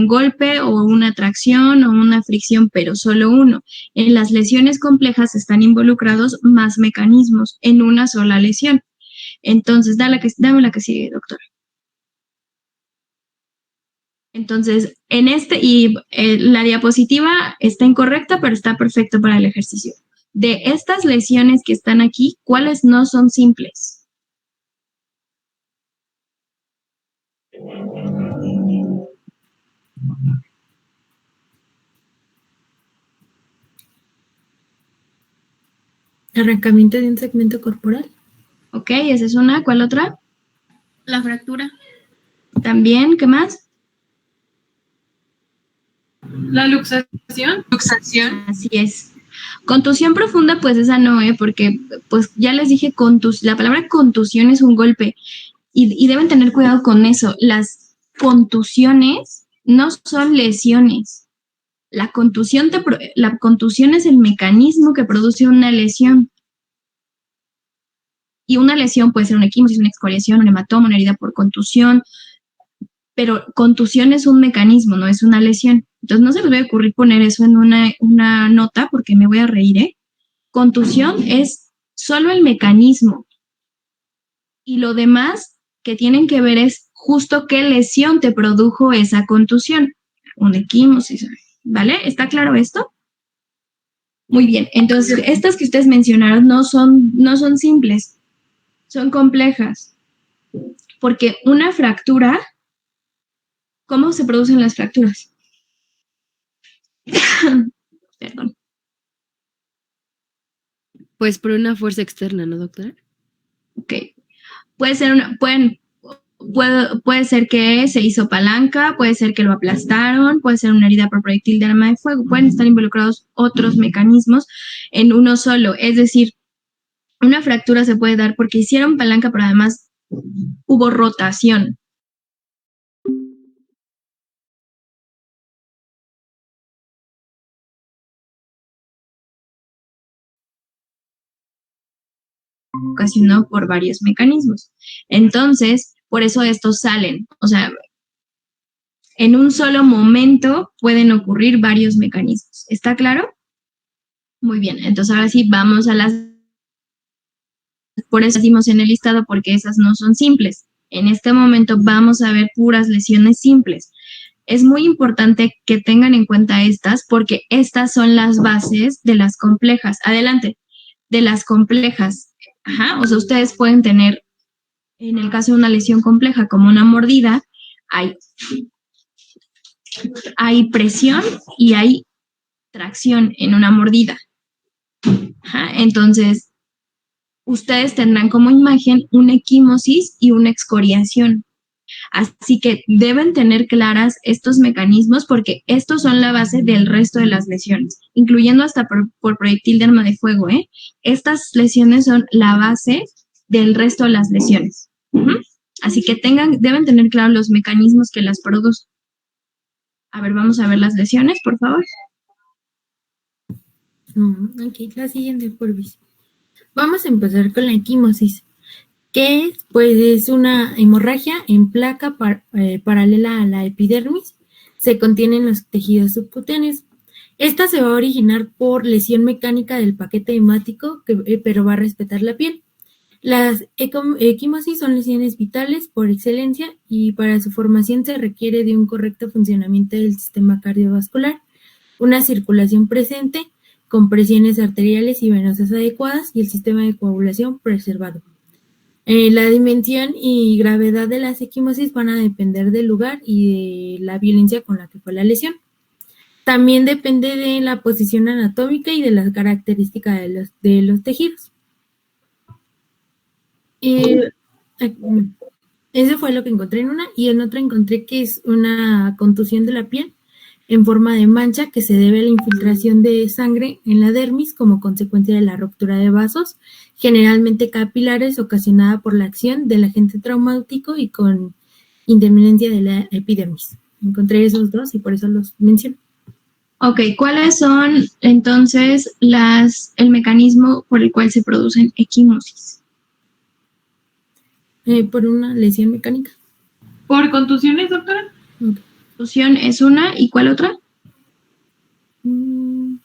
golpe o una tracción o una fricción, pero solo uno. En las lesiones complejas están involucrados más mecanismos en una sola lesión. Entonces, dame la que sigue, doctora. Entonces, la diapositiva está incorrecta, pero está perfecto para el ejercicio. De estas lesiones que están aquí, ¿cuáles no son simples? Arrancamiento de un segmento corporal. Ok, esa es una. ¿Cuál otra? La fractura. También, ¿qué más? La luxación. Luxación. Así es. Contusión profunda, pues esa no, porque pues ya les dije, la palabra contusión es un golpe y deben tener cuidado con eso. Las contusiones no son lesiones. La contusión es el mecanismo que produce una lesión. Y una lesión puede ser una equimosis, una excoriación, un hematoma, una herida por contusión, pero contusión es un mecanismo, no es una lesión. Entonces no se les va a ocurrir poner eso en una nota porque me voy a reír, ¿eh? Contusión es solo el mecanismo. Y lo demás que tienen que ver es justo qué lesión te produjo esa contusión. Una equimosis, ¿vale? ¿Está claro esto? Muy bien. Entonces, estas que ustedes mencionaron no son simples, son complejas. Porque una fractura, ¿cómo se producen las fracturas? Perdón. Pues por una fuerza externa, ¿no, doctora? Ok. Puede ser que se hizo palanca, puede ser que lo aplastaron, puede ser una herida por proyectil de arma de fuego, pueden estar involucrados otros mecanismos en uno solo. Es decir, una fractura se puede dar porque hicieron palanca, pero además hubo rotación. Ocasionado por varios mecanismos. Entonces, por eso estos salen. O sea, en un solo momento pueden ocurrir varios mecanismos. ¿Está claro? Muy bien. Entonces, ahora sí, vamos a las... Por eso decimos en el listado, porque esas no son simples. En este momento vamos a ver puras lesiones simples. Es muy importante que tengan en cuenta estas, porque estas son las bases de las complejas. Adelante. De las complejas. Ajá, o sea, ustedes pueden tener, en el caso de una lesión compleja como una mordida, hay presión y hay tracción en una mordida. Ajá, entonces, ustedes tendrán como imagen una equimosis y una excoriación. Así que deben tener claras estos mecanismos porque estos son la base del resto de las lesiones, incluyendo hasta por proyectil de arma de fuego, ¿eh? Estas lesiones son la base del resto de las lesiones. Así que deben tener claros los mecanismos que las producen. A ver, vamos a ver las lesiones, por favor. Ok, la siguiente, porfis. Vamos a empezar con la equimosis, que pues es una hemorragia en placa paralela a la epidermis. Se contiene en los tejidos subcutáneos. Esta se va a originar por lesión mecánica del paquete hemático, pero va a respetar la piel. Las equimosis son lesiones vitales por excelencia y para su formación se requiere de un correcto funcionamiento del sistema cardiovascular, una circulación presente con presiones arteriales y venosas adecuadas y el sistema de coagulación preservado. La dimensión y gravedad de las equimosis van a depender del lugar y de la violencia con la que fue la lesión. También depende de la posición anatómica y de las características de los tejidos. Eso fue lo que encontré en una, y en otra encontré que es una contusión de la piel en forma de mancha que se debe a la infiltración de sangre en la dermis como consecuencia de la ruptura de vasos, generalmente capilares, ocasionada por la acción del agente traumático y con interminencia de la epidermis. Encontré esos dos y por eso los menciono. Ok, ¿cuáles son entonces el mecanismo por el cual se producen equimosis? Por una lesión mecánica. ¿Por contusiones, doctora? Okay. Contusión es una, ¿y cuál otra? No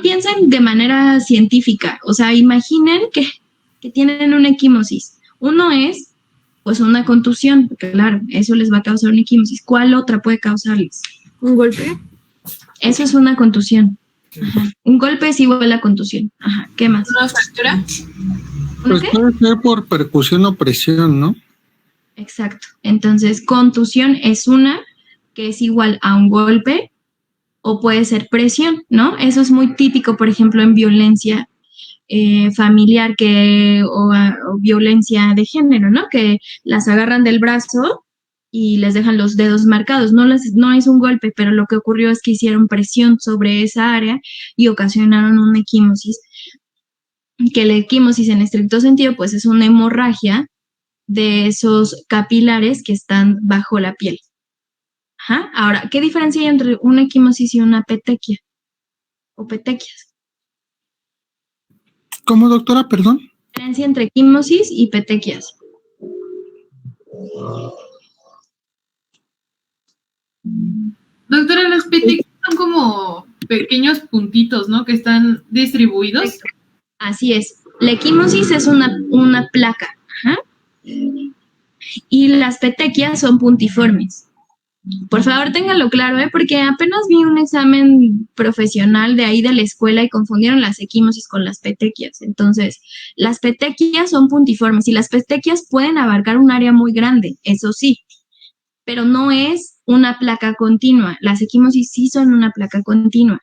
piensen de manera científica, o sea, imaginen que tienen una equimosis. Uno es, pues, una contusión, porque claro, eso les va a causar una equimosis. ¿Cuál otra puede causarles? ¿Un golpe? Eso es una contusión. Ajá. Un golpe es igual a contusión. Ajá. ¿Qué más? ¿Una fractura? Pues puede ser por percusión o presión, ¿no? Exacto. Entonces, contusión es una que es igual a un golpe o puede ser presión, ¿no? Eso es muy típico, por ejemplo, en violencia familiar o violencia de género, ¿no? Que las agarran del brazo y les dejan los dedos marcados. No es un golpe, pero lo que ocurrió es que hicieron presión sobre esa área y ocasionaron una equimosis. Que la equimosis en estricto sentido, pues es una hemorragia de esos capilares que están bajo la piel. Ajá. Ahora, ¿qué diferencia hay entre una equimosis y una petequia? O petequias. ¿Cómo, doctora? Perdón. Diferencia entre equimosis y petequias. Doctora, las petequias son como pequeños puntitos, ¿no? Que están distribuidos. Perfecto. Así es. La equimosis es una placa. Ajá. Y las petequias son puntiformes. Por favor, ténganlo claro, porque apenas vi un examen profesional de ahí de la escuela y confundieron las equimosis con las petequias. Entonces, las petequias son puntiformes y las petequias pueden abarcar un área muy grande, eso sí, pero no es una placa continua. Las equimosis sí son una placa continua.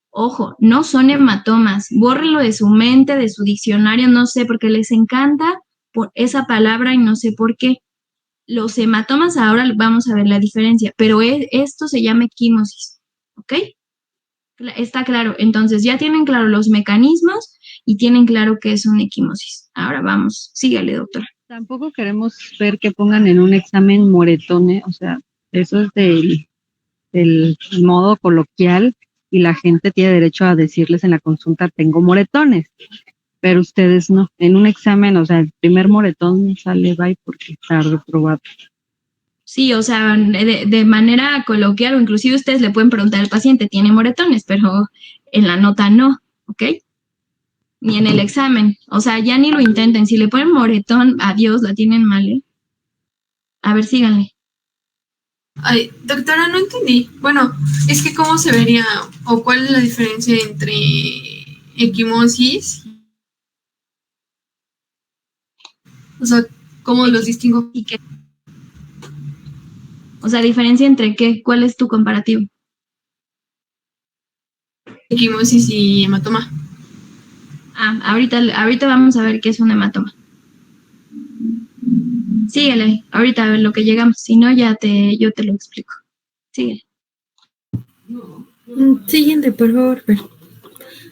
Ojo, no son hematomas. Bórrenlo de su mente, de su diccionario, no sé, porque les encanta por esa palabra y no sé por qué. Los hematomas, ahora vamos a ver la diferencia, pero esto se llama equimosis, ¿ok? Está claro. Entonces, ya tienen claro los mecanismos y tienen claro qué es una equimosis. Ahora vamos, sígale, doctora. Tampoco queremos ver que pongan en un examen moretones, o sea, eso es del modo coloquial y la gente tiene derecho a decirles en la consulta, tengo moretones. Pero ustedes no. En un examen, o sea, el primer moretón sale bye porque está reprobado. Sí, o sea, de manera coloquial o inclusive ustedes le pueden preguntar al paciente, ¿tiene moretones? Pero en la nota no, ¿ok? Ni en el examen. O sea, ya ni lo intenten. Si le ponen moretón, adiós, la tienen mal, ¿eh? A ver, síganle. Ay, doctora, no entendí. Bueno, es que cómo se vería o cuál es la diferencia entre equimosis. O sea, ¿cómo los distingo? ¿Y qué? O sea, ¿diferencia entre qué? ¿Cuál es tu comparativo? Equimosis y hematoma. Ahorita vamos a ver qué es un hematoma. Síguele, ahorita a ver lo que llegamos. Si no, yo te lo explico. Síguele. Siguiente, por favor.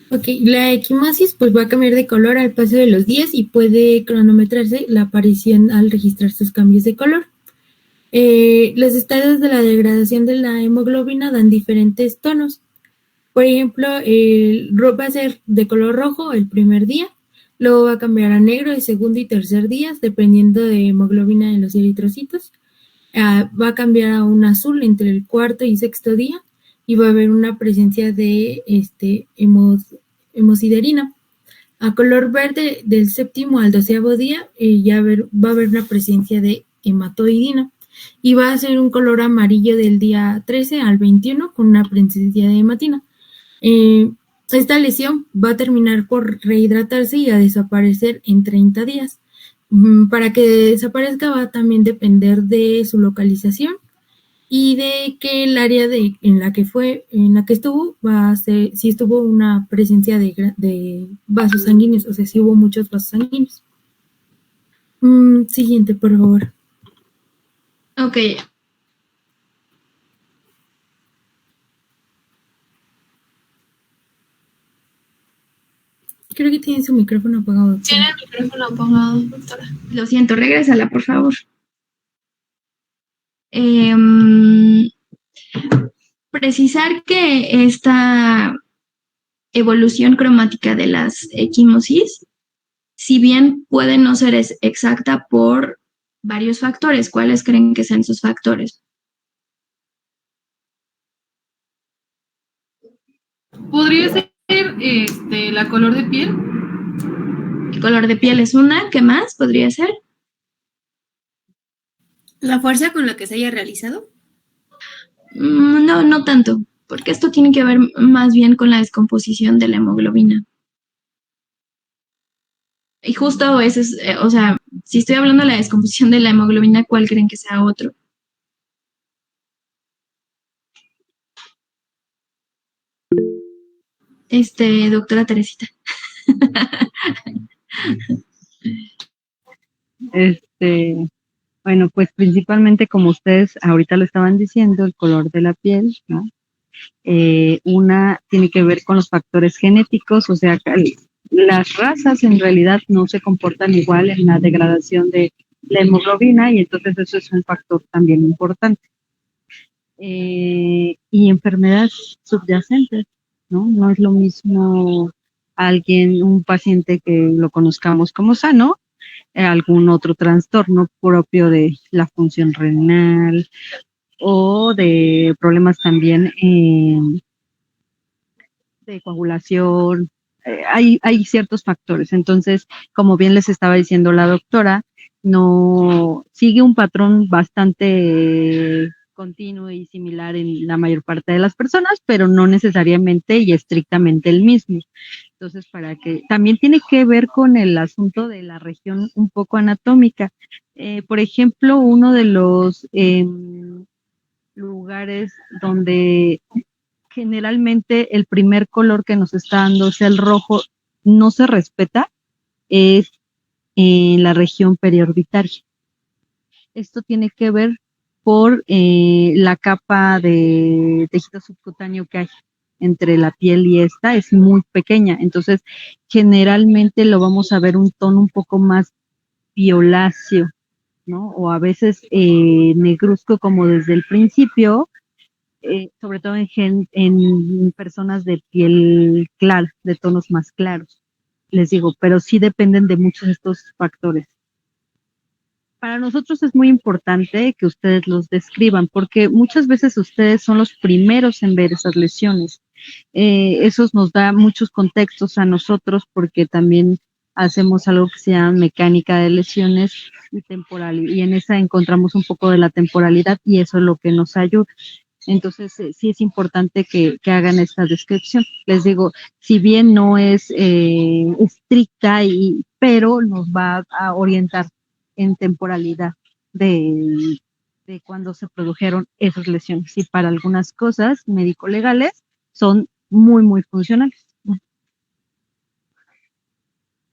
Ok, la equimosis pues va a cambiar de color al paso de los días y puede cronometrarse la aparición al registrar sus cambios de color. Los estadios de la degradación de la hemoglobina dan diferentes tonos. Por ejemplo, va a ser de color rojo el primer día, luego va a cambiar a negro el segundo y tercer día, dependiendo de hemoglobina en los eritrocitos. Va a cambiar a un azul entre el cuarto y sexto día y va a haber una presencia de hemosiderina. A color verde del séptimo al 12º día va a haber una presencia de hematoidina. Y va a ser un color amarillo del día 13 al 21 con una presencia de hematina. Esta lesión va a terminar por rehidratarse y a desaparecer en 30 días. Para que desaparezca va a también depender de su localización y de que el área en la que estuvo va a ser, si estuvo una presencia de vasos sanguíneos, o sea, si hubo muchos vasos sanguíneos. Siguiente, por favor. Ok. Creo que tiene su micrófono apagado. Doctora. Tiene el micrófono apagado, doctora. Lo siento, regrésala, por favor. Precisar que esta evolución cromática de las equimosis, si bien puede no ser exacta por varios factores, ¿cuáles creen que sean sus factores? ¿Podría ser la color de piel? El color de piel es una, ¿qué más podría ser? ¿La fuerza con la que se haya realizado? No tanto, porque esto tiene que ver más bien con la descomposición de la hemoglobina. Y justo ese es, o sea, si estoy hablando de la descomposición de la hemoglobina, ¿cuál creen que sea otro? Doctora Teresita. Bueno, pues principalmente como ustedes ahorita lo estaban diciendo, el color de la piel, ¿no? Una tiene que ver con los factores genéticos, o sea, las razas en realidad no se comportan igual en la degradación de la hemoglobina y entonces eso es un factor también importante. Y enfermedades subyacentes, ¿no? No es lo mismo un paciente que lo conozcamos como sano, algún otro trastorno propio de la función renal o de problemas también de coagulación. Hay ciertos factores. Entonces, como bien les estaba diciendo la doctora, no sigue un patrón bastante continuo y similar en la mayor parte de las personas, pero no necesariamente y estrictamente el mismo. Entonces, también tiene que ver con el asunto de la región un poco anatómica. Por ejemplo, uno de los lugares donde generalmente el primer color que nos está dando, o sea, el rojo, no se respeta, es en la región periorbitaria. Esto tiene que ver por la capa de tejido subcutáneo que hay entre la piel y esta, es muy pequeña. Entonces, generalmente lo vamos a ver un tono un poco más violáceo, ¿no? O a veces negruzco como desde el principio, sobre todo en personas de piel clara, de tonos más claros, les digo, pero sí dependen de muchos de estos factores. Para nosotros es muy importante que ustedes los describan, porque muchas veces ustedes son los primeros en ver esas lesiones. Eso nos da muchos contextos a nosotros, porque también hacemos algo que se llama mecánica de lesiones y temporal, y en esa encontramos un poco de la temporalidad y eso es lo que nos ayuda. Entonces, sí es importante que hagan esta descripción. Les digo, si bien no es estricta, pero nos va a orientar en temporalidad de cuando se produjeron esas lesiones. Y para algunas cosas médico-legales son muy, muy funcionales.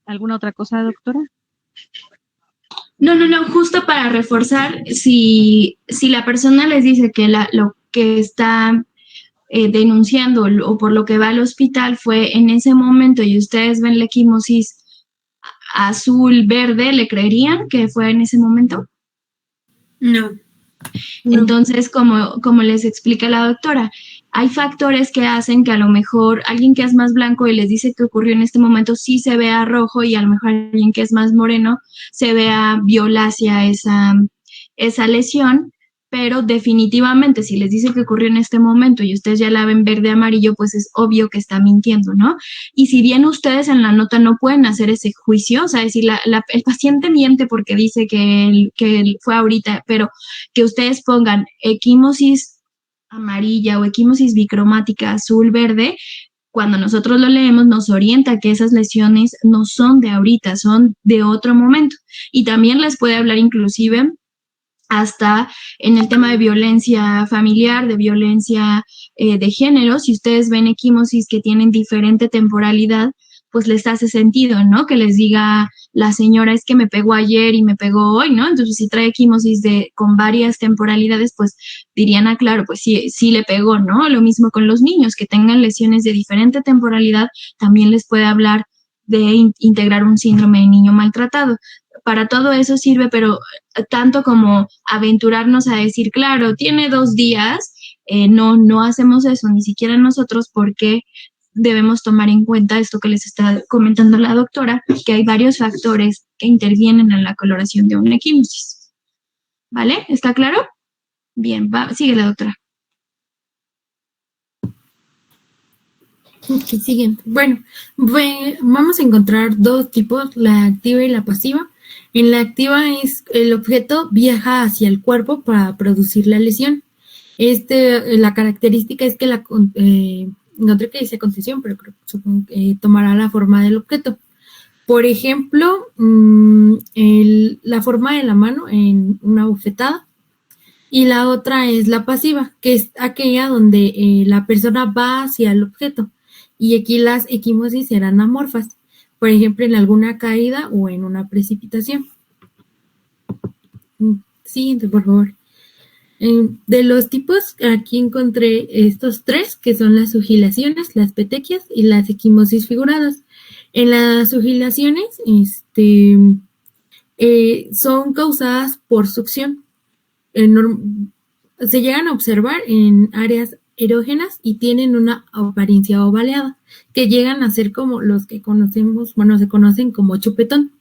¿Alguna otra cosa, doctora? No, justo para reforzar, si la persona les dice que lo que está denunciando o por lo que va al hospital fue en ese momento y ustedes ven la equimosis azul, verde, ¿le creerían que fue en ese momento? No. Entonces, como les explica la doctora, hay factores que hacen que a lo mejor alguien que es más blanco y les dice que ocurrió en este momento sí se vea rojo y a lo mejor alguien que es más moreno se vea violácea esa lesión, pero definitivamente si les dice que ocurrió en este momento y ustedes ya la ven verde amarillo, pues es obvio que está mintiendo, ¿no? Y si bien ustedes en la nota no pueden hacer ese juicio, o sea, decir, el paciente miente porque dice que fue ahorita, pero que ustedes pongan equimosis amarilla o equimosis bicromática azul, verde, cuando nosotros lo leemos nos orienta que esas lesiones no son de ahorita, son de otro momento. Y también les puede hablar inclusive hasta en el tema de violencia familiar, de violencia de género. Si ustedes ven equimosis que tienen diferente temporalidad, pues les hace sentido, ¿no? Que les diga la señora es que me pegó ayer y me pegó hoy, ¿no? Entonces, si trae equimosis con varias temporalidades, pues dirían, claro, pues sí le pegó, ¿no? Lo mismo con los niños que tengan lesiones de diferente temporalidad, también les puede hablar de integrar un síndrome de niño maltratado. Para todo eso sirve, pero tanto como aventurarnos a decir, claro, tiene 2 días, no hacemos eso, ni siquiera nosotros, porque debemos tomar en cuenta esto que les está comentando la doctora, que hay varios factores que intervienen en la coloración de una equimosis. ¿Vale? ¿Está claro? Bien, sigue la doctora. Ok, siguiente. Bueno, vamos a encontrar 2 tipos, la activa y la pasiva. En la activa es el objeto viaja hacia el cuerpo para producir la lesión. La característica es que encontré que dice concesión, pero supongo que tomará la forma del objeto. Por ejemplo, la forma de la mano en una bofetada. Y la otra es la pasiva, que es aquella donde la persona va hacia el objeto. Y aquí las equimosis serán amorfas, por ejemplo, en alguna caída o en una precipitación. Siguiente, por favor. De los tipos, aquí encontré estos tres, que son las sugilaciones, las petequias y las equimosis figuradas. En las sugilaciones son causadas por succión. Se llegan a observar en áreas erógenas y tienen una apariencia ovaleada, que llegan a ser como los que conocemos, se conocen como chupetón.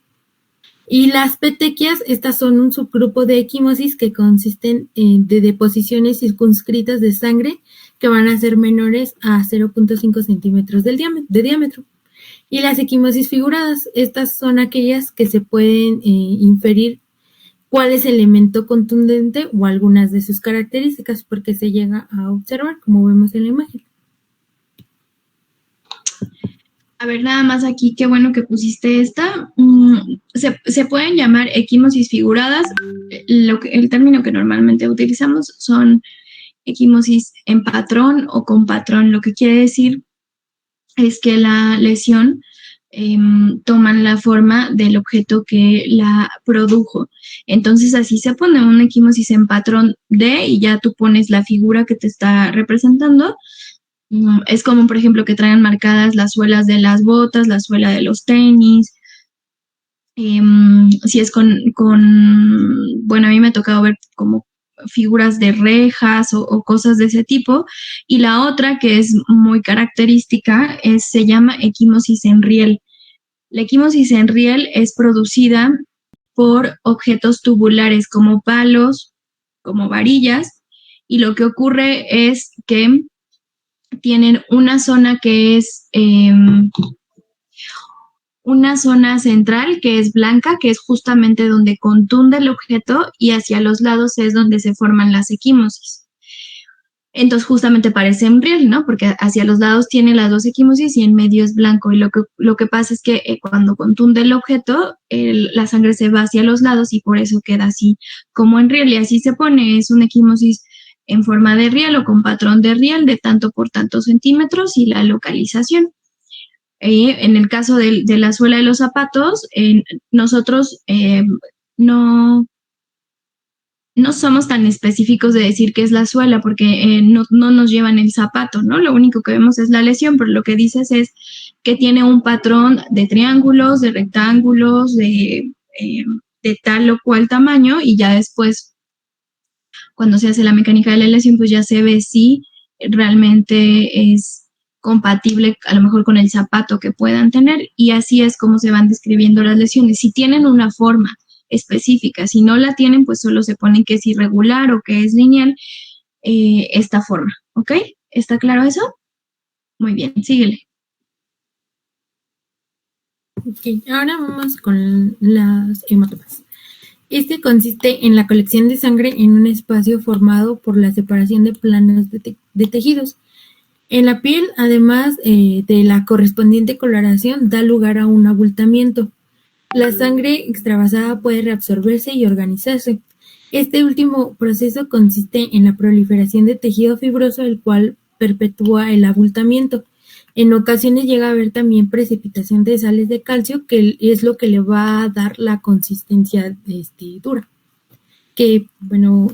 Y las petequias, estas son un subgrupo de equimosis que consisten de deposiciones circunscritas de sangre que van a ser menores a 0.5 centímetros de diámetro. Y las equimosis figuradas, estas son aquellas que se pueden inferir cuál es el elemento contundente o algunas de sus características, porque se llega a observar, como vemos en la imagen. A ver, nada más aquí, qué bueno que pusiste esta. Se pueden llamar equimosis figuradas. El término que normalmente utilizamos son equimosis en patrón o con patrón. Lo que quiere decir es que la lesión toman la forma del objeto que la produjo. Entonces, así se pone una equimosis en patrón D y ya tú pones la figura que te está representando. Es común, por ejemplo, que traigan marcadas las suelas de las botas, la suela de los tenis. Si es bueno, a mí me ha tocado ver como figuras de rejas o cosas de ese tipo. Y la otra, que es muy característica, se llama equimosis en riel. La equimosis en riel es producida por objetos tubulares como palos, como varillas, y lo que ocurre es que tienen una zona que es una zona central que es blanca, que es justamente donde contunde el objeto, y hacia los lados es donde se forman las equimosis. Entonces justamente parece un riel, ¿no? Porque hacia los lados tiene las dos equimosis y en medio es blanco. Y lo que pasa es que cuando contunde el objeto, la sangre se va hacia los lados y por eso queda así como en riel. Y así se pone, es una equimosis en forma de riel o con patrón de riel de tanto por tantos centímetros y la localización. En el caso de la suela de los zapatos, nosotros no somos tan específicos de decir qué es la suela porque no nos llevan el zapato, ¿no? Lo único que vemos es la lesión, pero lo que dices es que tiene un patrón de triángulos, de rectángulos, de tal o cual tamaño, y ya después, cuando se hace la mecánica de la lesión, pues ya se ve si realmente es compatible a lo mejor con el zapato que puedan tener, y así es como se van describiendo las lesiones. Si tienen una forma específica, si no la tienen, pues solo se pone que es irregular o que es lineal esta forma, ¿ok? ¿Está claro eso? Muy bien, síguele. Ok, ahora vamos con las hematomas. Este consiste en la colección de sangre en un espacio formado por la separación de planos de tejidos. En la piel, además de la correspondiente coloración, da lugar a un abultamiento. La sangre extravasada puede reabsorberse y organizarse. Este último proceso consiste en la proliferación de tejido fibroso, el cual perpetúa el abultamiento. En ocasiones llega a haber también precipitación de sales de calcio, que es lo que le va a dar la consistencia dura. Que, bueno,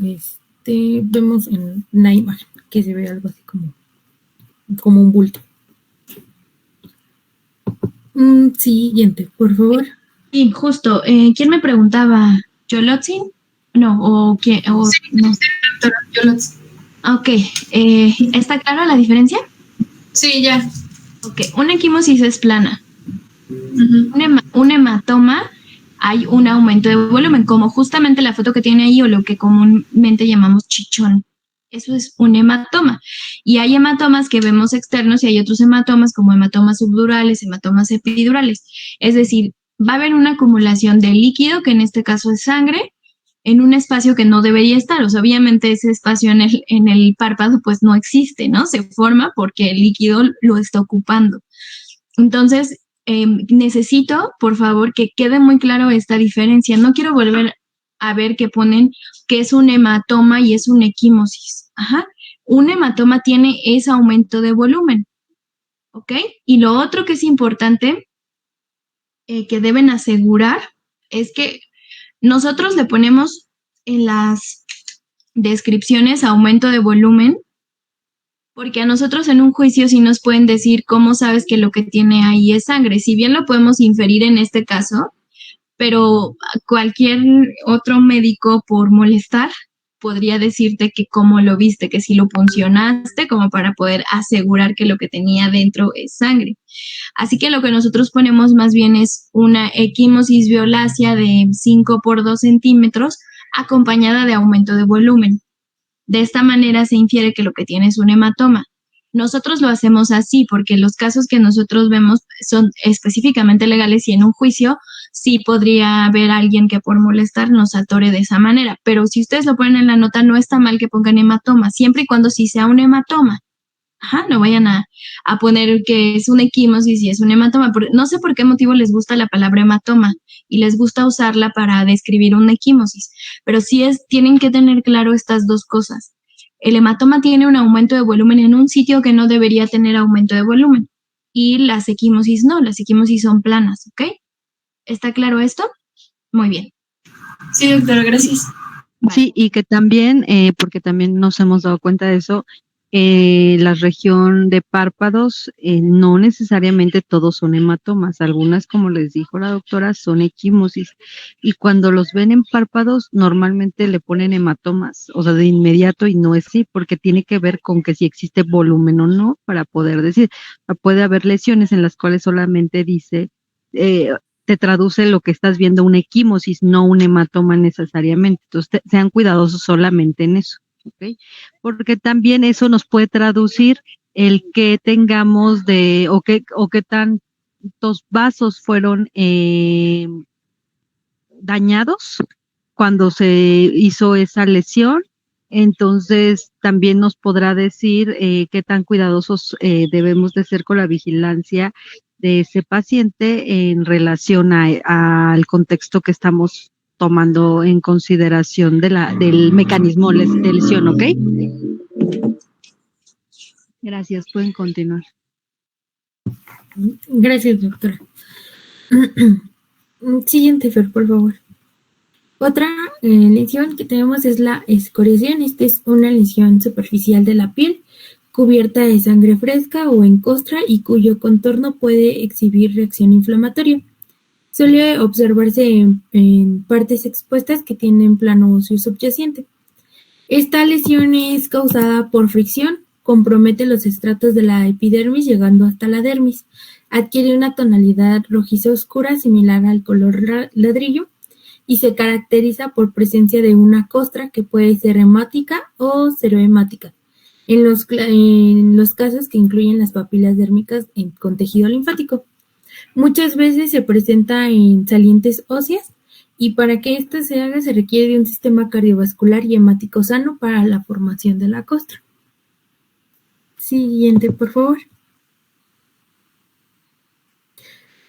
vemos en la imagen, que se ve algo así como un bulto. Siguiente, por favor. Sí, justo. ¿Quién me preguntaba? ¿Yolotzin? No, o ¿quién? O, sí, no. Doctora Yolotzin. Ok. ¿Está clara la diferencia? Sí, ya. Ok. Una equimosis es plana. Un hematoma, hay un aumento de volumen, como justamente la foto que tiene ahí o lo que comúnmente llamamos chichón. Eso es un hematoma. Y hay hematomas que vemos externos y hay otros hematomas como hematomas subdurales, hematomas epidurales. Es decir, va a haber una acumulación de líquido, que en este caso es sangre, en un espacio que no debería estar. O sea, obviamente ese espacio en el párpado pues no existe, ¿no? Se forma porque el líquido lo está ocupando. Entonces, necesito, por favor, que quede muy claro esta diferencia. No quiero volver a ver que ponen que es un hematoma y es una equimosis. Ajá. Un hematoma tiene ese aumento de volumen, ¿ok? Y lo otro que es importante que deben asegurar es que nosotros le ponemos en las descripciones aumento de volumen, porque a nosotros en un juicio sí nos pueden decir cómo sabes que lo que tiene ahí es sangre. Si bien lo podemos inferir en este caso, pero cualquier otro médico por molestar podría decirte que cómo lo viste, que si lo puncionaste, como para poder asegurar que lo que tenía dentro es sangre. Así que lo que nosotros ponemos más bien es una equimosis violácea de 5 por 2 centímetros acompañada de aumento de volumen. De esta manera se infiere que lo que tiene es un hematoma. Nosotros lo hacemos así porque los casos que nosotros vemos son específicamente legales y en un juicio sí podría haber alguien que por molestar nos atore de esa manera. Pero si ustedes lo ponen en la nota, no está mal que pongan hematoma, siempre y cuando sí sea un hematoma. Ajá, no vayan a poner que es una equimosis y es un hematoma. No sé por qué motivo les gusta la palabra hematoma y les gusta usarla para describir una equimosis, pero sí tienen que tener claro estas dos cosas. El hematoma tiene un aumento de volumen en un sitio que no debería tener aumento de volumen y las equimosis no, las equimosis son planas, ¿ok? ¿Está claro esto? Muy bien. Sí, doctora, gracias. Vale. Sí, y que también, porque también nos hemos dado cuenta de eso, la región de párpados, no necesariamente todos son hematomas, algunas, como les dijo la doctora, son equimosis, y cuando los ven en párpados, normalmente le ponen hematomas, o sea, de inmediato, y no es así, porque tiene que ver con que si existe volumen o no, para poder decir, puede haber lesiones en las cuales solamente dice, te traduce lo que estás viendo una equimosis, no un hematoma necesariamente, entonces sean cuidadosos solamente en eso. ¿Okay? Porque también eso nos puede traducir el que tengamos o que tantos vasos fueron dañados cuando se hizo esa lesión. Entonces también nos podrá decir qué tan cuidadosos debemos de ser con la vigilancia de ese paciente en relación al contexto que estamos tomando en consideración del mecanismo de lesión, ¿ok? Gracias, pueden continuar. Gracias, doctora. Siguiente, Fer, por favor. Otra lesión que tenemos es la escoriación. Esta es una lesión superficial de la piel cubierta de sangre fresca o en costra y cuyo contorno puede exhibir reacción inflamatoria. Suele observarse en partes expuestas que tienen plano óseo subyacente. Esta lesión es causada por fricción, compromete los estratos de la epidermis llegando hasta la dermis, adquiere una tonalidad rojiza oscura similar al color ladrillo y se caracteriza por presencia de una costra que puede ser hemática o serohemática, en los casos que incluyen las papilas dérmicas con tejido linfático. Muchas veces se presenta en salientes óseas y para que esto se haga se requiere de un sistema cardiovascular y hemático sano para la formación de la costra. Siguiente, por favor.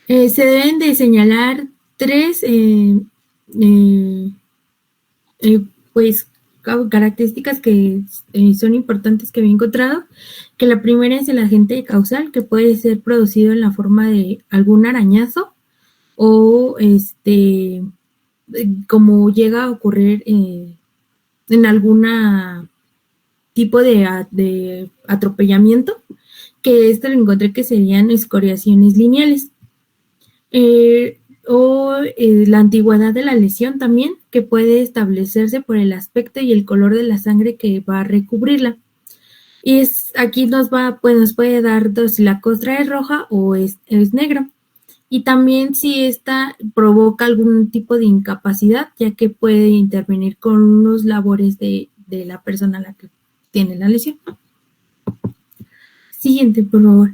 Se deben de señalar tres características que son importantes que había encontrado, que la primera es el agente causal, que puede ser producido en la forma de algún arañazo o como llega a ocurrir en alguna tipo de atropellamiento, que lo encontré que serían escoriaciones lineales. La antigüedad de la lesión también, que puede establecerse por el aspecto y el color de la sangre que va a recubrirla. Y aquí nos puede dar si la costra es roja o es negra. Y también si esta provoca algún tipo de incapacidad, ya que puede intervenir con los labores de la persona a la que tiene la lesión. Siguiente, por favor.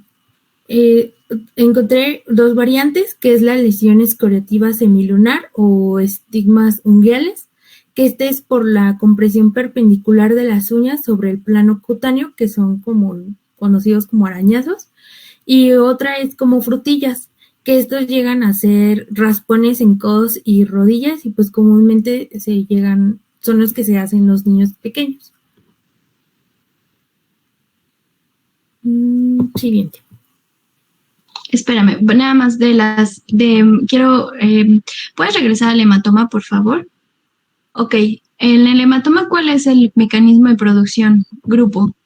Encontré dos variantes, que es la lesión escoriativa semilunar o estigmas unguiales, que es por la compresión perpendicular de las uñas sobre el plano cutáneo, que son como conocidos como arañazos, y otra es como frutillas, que estos llegan a ser raspones en codos y rodillas y pues comúnmente son los que se hacen los niños pequeños. Siguiente. Espérame, nada más ¿puedes regresar al hematoma, por favor? Ok, en el hematoma, ¿cuál es el mecanismo de producción? Grupo.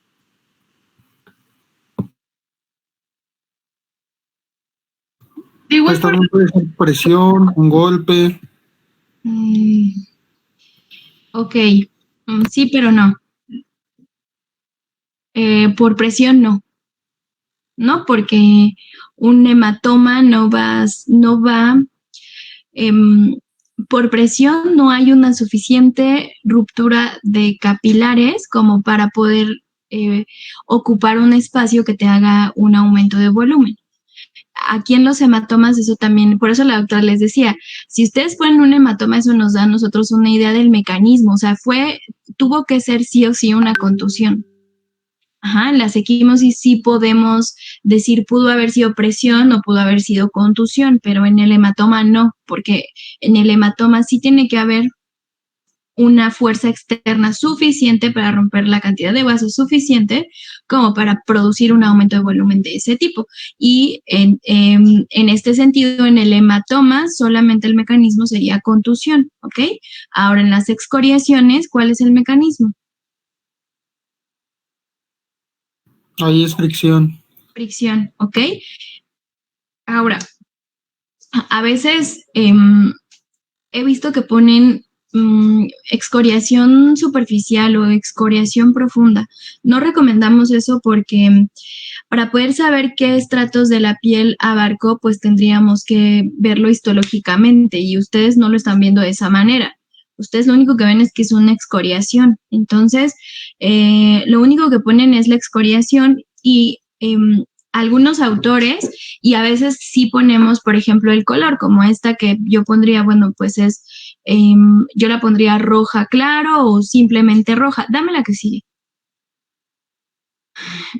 De igual Pues también puede ser presión, un golpe. Ok, sí, pero no. Por presión no. ¿No? Porque un hematoma no va, por presión no hay una suficiente ruptura de capilares como para poder ocupar un espacio que te haga un aumento de volumen. Aquí en los hematomas eso también, por eso la doctora les decía, si ustedes ponen un hematoma, eso nos da a nosotros una idea del mecanismo, o sea, tuvo que ser sí o sí una contusión. Ajá, en la equimosis sí podemos decir pudo haber sido presión o pudo haber sido contusión, pero en el hematoma no, porque en el hematoma sí tiene que haber una fuerza externa suficiente para romper la cantidad de vasos suficiente como para producir un aumento de volumen de ese tipo. Y en este sentido, en el hematoma solamente el mecanismo sería contusión, ¿ok? Ahora, en las excoriaciones, ¿cuál es el mecanismo? Ahí es fricción. Fricción, ¿ok? Ahora, a veces he visto que ponen excoriación superficial o excoriación profunda. No recomendamos eso porque para poder saber qué estratos de la piel abarcó, pues tendríamos que verlo histológicamente y ustedes no lo están viendo de esa manera. Ustedes lo único que ven es que es una excoriación. Entonces, lo único que ponen es la excoriación y algunos autores, y a veces sí ponemos, por ejemplo, el color, como esta que yo pondría, bueno, pues yo la pondría roja claro o simplemente roja. Dame la que sigue.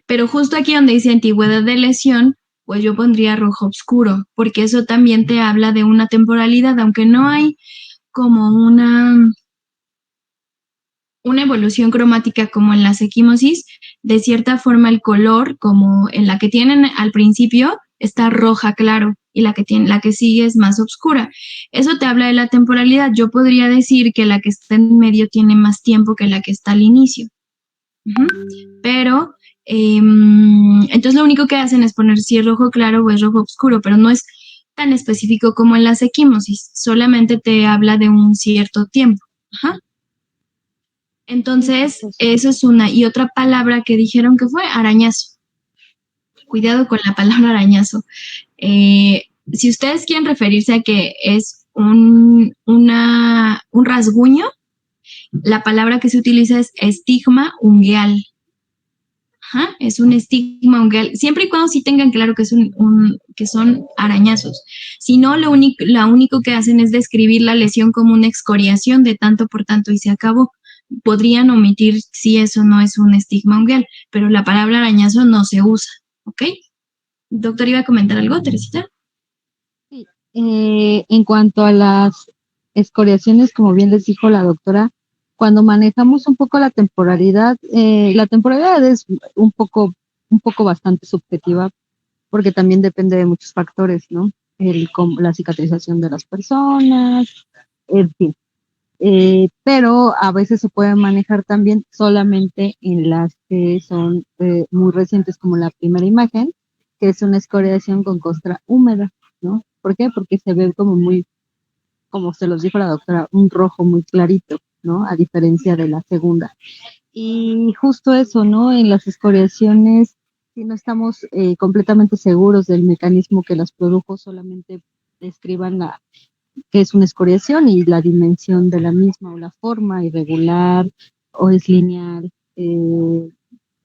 Pero justo aquí donde dice antigüedad de lesión, pues yo pondría rojo oscuro, porque eso también te habla de una temporalidad, aunque no hay como una evolución cromática como en las equimosis, de cierta forma el color, como en la que tienen al principio, está roja claro y la que sigue es más oscura. Eso te habla de la temporalidad. Yo podría decir que la que está en medio tiene más tiempo que la que está al inicio. Pero, entonces lo único que hacen es poner si es rojo claro o es rojo oscuro, pero no es tan específico como en las equimosis, solamente te habla de un cierto tiempo. Entonces, eso es una. Y otra palabra que dijeron que fue arañazo. Cuidado con la palabra arañazo. Si ustedes quieren referirse a que es un rasguño, la palabra que se utiliza es estigma ungueal. Es un estigma ungueal, siempre y cuando sí tengan claro que, que son arañazos. Si no, lo único que hacen es describir la lesión como una excoriación de tanto por tanto y se acabó. Podrían omitir si eso no es un estigma ungueal, pero la palabra arañazo no se usa, ¿ok? Doctor, ¿iba a comentar algo, Teresita? Sí. En cuanto a las escoriaciones, como bien les dijo la doctora, cuando manejamos un poco la temporalidad es un poco bastante subjetiva, porque también depende de muchos factores, ¿no? La cicatrización de las personas, en fin. Pero a veces se puede manejar también solamente en las que son muy recientes, como la primera imagen, que es una escoriación con costra húmeda, ¿no? ¿Por qué? Porque se ve como se los dijo la doctora, un rojo muy clarito, ¿no? A diferencia de la segunda. Y justo eso, ¿no? En las escoriaciones, si no estamos completamente seguros del mecanismo que las produjo, solamente describan que es una escoriación y la dimensión de la misma o la forma irregular o es lineal,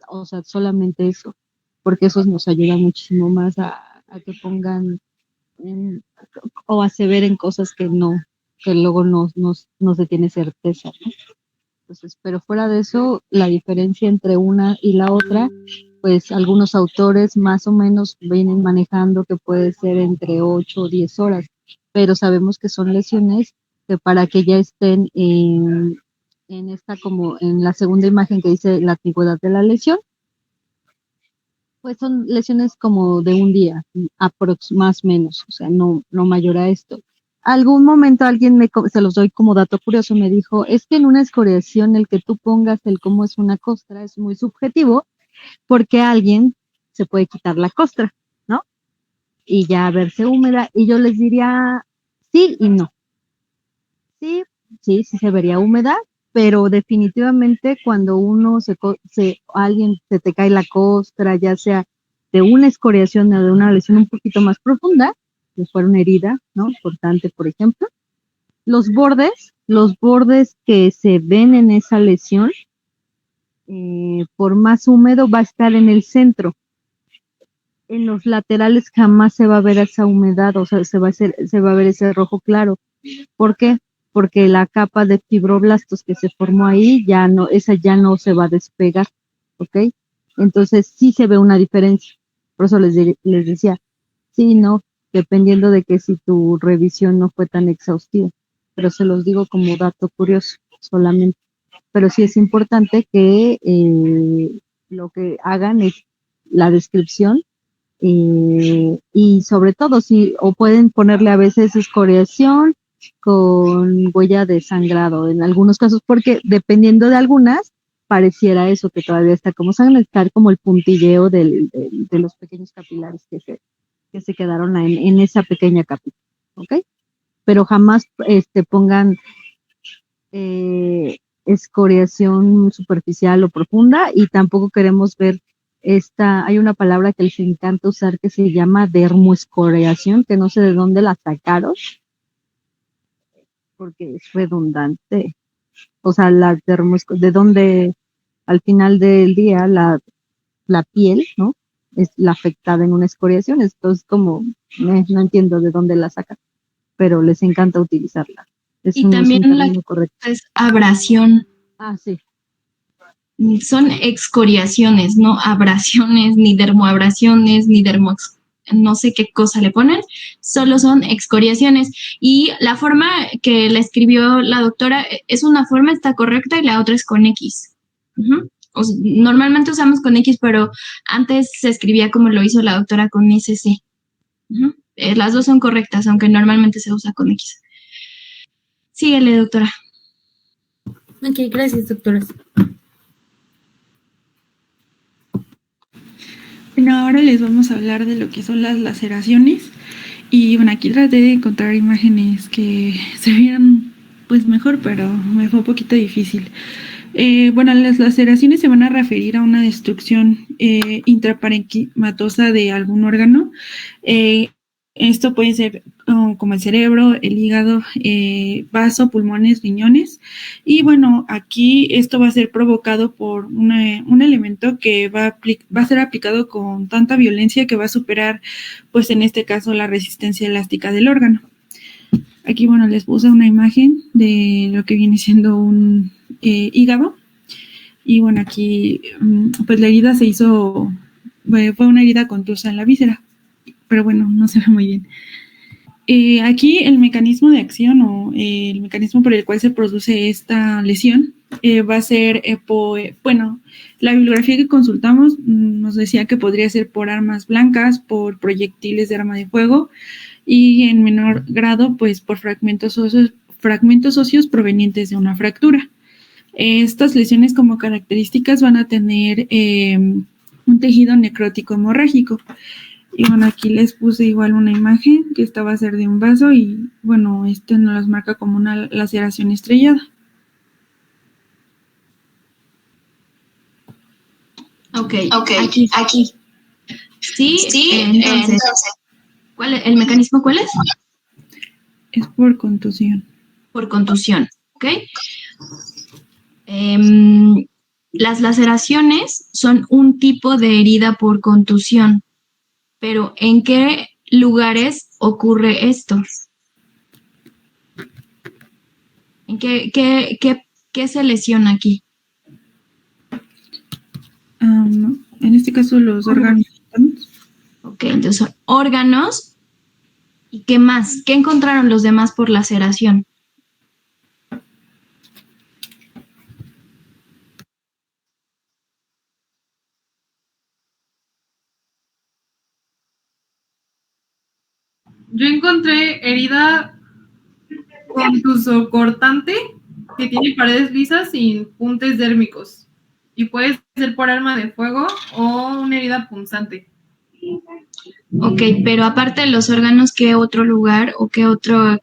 o sea, solamente eso, porque eso nos ayuda muchísimo más a que pongan o aseveren cosas que luego no se tiene certeza, ¿no? Entonces, pero fuera de eso, la diferencia entre una y la otra, pues algunos autores más o menos vienen manejando que puede ser entre 8 o 10 horas, pero sabemos que son lesiones que para que ya estén en esta como en la segunda imagen que dice la antigüedad de la lesión, pues son lesiones como de un día, más o menos, o sea, no mayor a esto. Algún momento alguien se los doy como dato curioso, me dijo, es que en una escoriación el que tú pongas el cómo es una costra es muy subjetivo, porque alguien se puede quitar la costra, ¿no? Y ya verse húmeda, y yo les diría sí y no. Sí se vería húmeda, pero definitivamente cuando uno alguien se te cae la costra, ya sea de una escoriación o de una lesión un poquito más profunda, que fuera una herida, ¿no? Cortante, por ejemplo, los bordes que se ven en esa lesión, por más húmedo va a estar en el centro. En los laterales jamás se va a ver esa humedad, o sea, se va a ver ese rojo claro. ¿Por qué? Porque la capa de fibroblastos que se formó ahí, esa ya no se va a despegar, ¿ok? Entonces sí se ve una diferencia. Por eso les decía, sí, no, dependiendo de que si tu revisión no fue tan exhaustiva. Pero se los digo como dato curioso solamente. Pero sí es importante que lo que hagan es la descripción y sobre todo o pueden ponerle a veces escoriación con huella de sangrado en algunos casos, porque dependiendo de algunas pareciera eso que todavía está como sangre, estar como el puntilleo de los pequeños capilares que se quedaron en esa pequeña capita, ¿ok? Pero jamás pongan escoriación superficial o profunda, y tampoco queremos ver hay una palabra que les encanta usar que se llama dermoescoriación, que no sé de dónde la sacaron, porque es redundante. O sea, de donde al final del día la piel, ¿no? Es la afectada en una escoriación. Entonces, como no entiendo de dónde la sacan, pero les encanta utilizarla. Y también la es abrasión. Ah, sí. Son excoriaciones, no abrasiones, ni dermoabrasiones, ni no sé qué cosa le ponen, solo son excoriaciones. Y la forma que la escribió la doctora es una forma, está correcta, y la otra es con X. Normalmente usamos con X, pero antes se escribía como lo hizo la doctora con SC. Las dos son correctas, aunque normalmente se usa con X. Síguele, doctora. Ok, gracias, doctora. Bueno, ahora les vamos a hablar de lo que son las laceraciones. Y bueno, aquí traté de encontrar imágenes que se vieran pues mejor, pero me fue un poquito difícil. Bueno, las laceraciones se van a referir a una destrucción intraparenquimatosa de algún órgano. Esto puede ser como el cerebro, el hígado, vaso, pulmones, riñones. Y bueno, aquí esto va a ser provocado por un elemento que va a ser aplicado con tanta violencia que va a superar, pues en este caso, la resistencia elástica del órgano. Aquí, bueno, les puse una imagen de lo que viene siendo un hígado. Y bueno, aquí, pues la herida fue una herida contusa en la víscera. Pero bueno, no se ve muy bien. Aquí el mecanismo de acción o el mecanismo por el cual se produce esta lesión va a ser, la bibliografía que consultamos nos decía que podría ser por armas blancas, por proyectiles de arma de fuego y en menor grado, pues por fragmentos óseos provenientes de una fractura. Estas lesiones como características van a tener un tejido necrótico hemorrágico. Y bueno, aquí les puse igual una imagen que esta va a ser de un vaso y bueno, nos las marca como una laceración estrellada. Ok, aquí. Sí, entonces, ¿el mecanismo cuál es? Es por contusión. Por contusión, ¿ok? Las laceraciones son un tipo de herida por contusión. Pero, ¿en qué lugares ocurre esto? ¿En qué se lesiona aquí? En este caso los órganos. Ok, entonces son órganos. ¿Y qué más? ¿Qué encontraron los demás por laceración? Yo encontré herida contusocortante que tiene paredes lisas sin puntes dérmicos. Y puede ser por arma de fuego o una herida punzante. Ok, pero aparte de los órganos, ¿qué otro lugar o qué otro...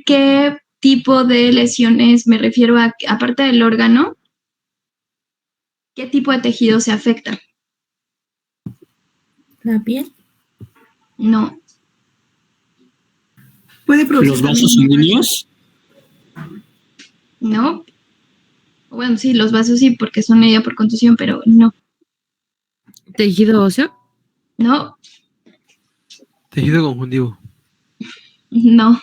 ¿qué tipo de lesiones me refiero a, aparte del órgano, qué tipo de tejido se afecta? ¿La piel? No. ¿Puede producir ¿Los vasos sanguíneos? No. Bueno, sí, los vasos sí, porque son herida por contusión, pero no. ¿Tejido óseo? No. Tejido conjuntivo. No.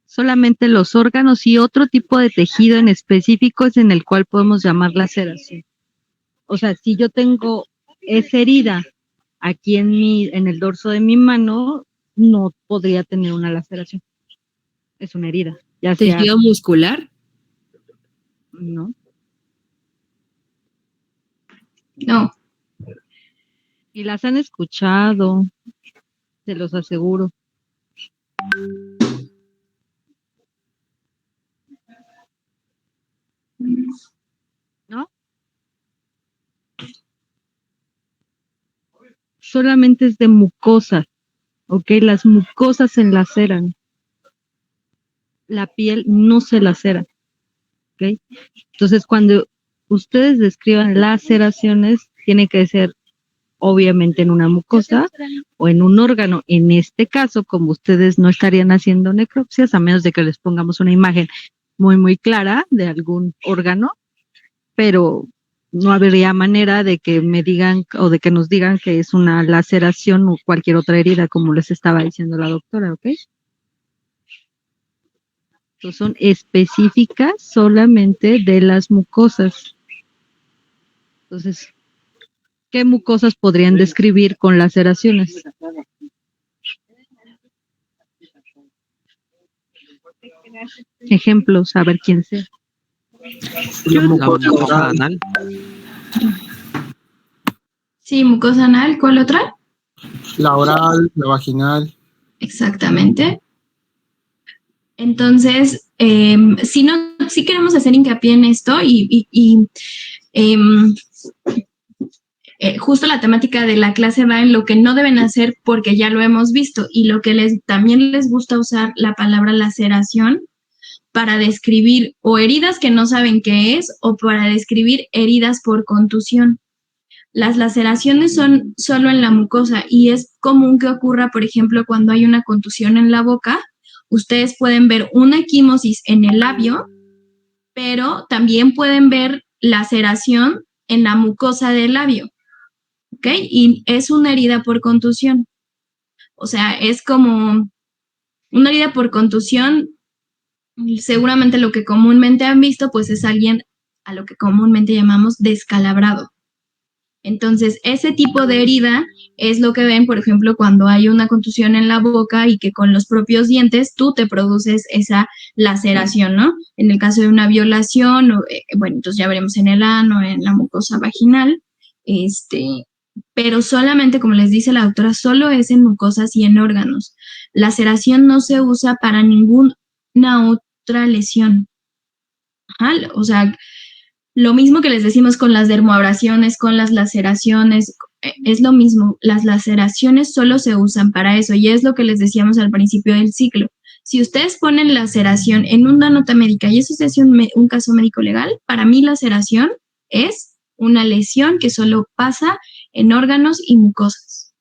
Solamente los órganos y otro tipo de tejido en específico es en el cual podemos llamar laceración. O sea, si yo tengo esa herida aquí en el dorso de mi mano, no podría tener una laceración. Es una herida. Ya sea, ¿tejido muscular? No. No. Y las han escuchado, se los aseguro. ¿No? Solamente es de mucosas, ¿ok? Las mucosas se laceran. La piel no se lacera, ¿ok? Entonces, cuando ustedes describan laceraciones, tiene que ser obviamente en una mucosa o en un órgano. En este caso, como ustedes no estarían haciendo necropsias, a menos de que les pongamos una imagen muy, muy clara de algún órgano, pero no habría manera de que me digan o de que nos digan que es una laceración o cualquier otra herida, como les estaba diciendo la doctora, ¿ok? Entonces son específicas solamente de las mucosas. Entonces, ¿qué mucosas podrían describir con laceraciones? Ejemplos, a ver quién sea. La mucosa anal. Sí, mucosa anal. ¿Cuál otra? La oral, la vaginal. Exactamente. Entonces, si queremos hacer hincapié en esto justo la temática de la clase va en lo que no deben hacer porque ya lo hemos visto y lo que también les gusta usar la palabra laceración para describir o heridas que no saben qué es o para describir heridas por contusión. Las laceraciones son solo en la mucosa y es común que ocurra, por ejemplo, cuando hay una contusión en la boca. Ustedes pueden ver una equimosis en el labio, pero también pueden ver laceración en la mucosa del labio, ¿ok? Y es una herida por contusión. O sea, es como una herida por contusión. Seguramente lo que comúnmente han visto, pues es alguien a lo que comúnmente llamamos descalabrado. Entonces, ese tipo de herida es lo que ven, por ejemplo, cuando hay una contusión en la boca y que con los propios dientes tú te produces esa laceración, ¿no? En el caso de una violación, bueno, entonces ya veremos en el ano, en la mucosa vaginal, pero solamente, como les dice la doctora, solo es en mucosas y en órganos. Laceración no se usa para ninguna otra lesión. Ajá, o sea, lo mismo que les decimos con las dermoabrasiones, con las laceraciones, es lo mismo. Las laceraciones solo se usan para eso y es lo que les decíamos al principio del ciclo. Si ustedes ponen laceración en una nota médica y eso se hace un caso médico legal, para mí laceración es una lesión que solo pasa en órganos y mucosas.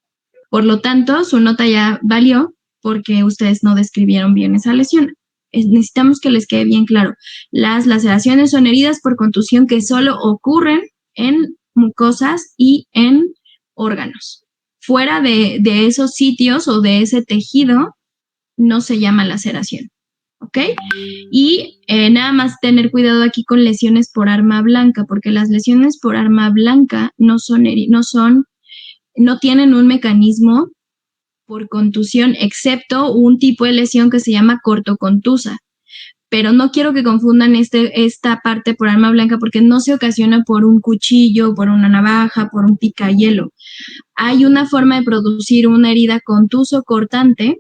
Por lo tanto, su nota ya valió porque ustedes no describieron bien esa lesión. Necesitamos que les quede bien claro. Las laceraciones son heridas por contusión que solo ocurren en mucosas y en órganos. Fuera de esos sitios o de ese tejido no se llama laceración, ¿ok? Y nada más tener cuidado aquí con lesiones por arma blanca, porque las lesiones por arma blanca no tienen un mecanismo por contusión, excepto un tipo de lesión que se llama cortocontusa. Pero no quiero que confundan esta parte por arma blanca porque no se ocasiona por un cuchillo, por una navaja, por un picayelo. Hay una forma de producir una herida contuso cortante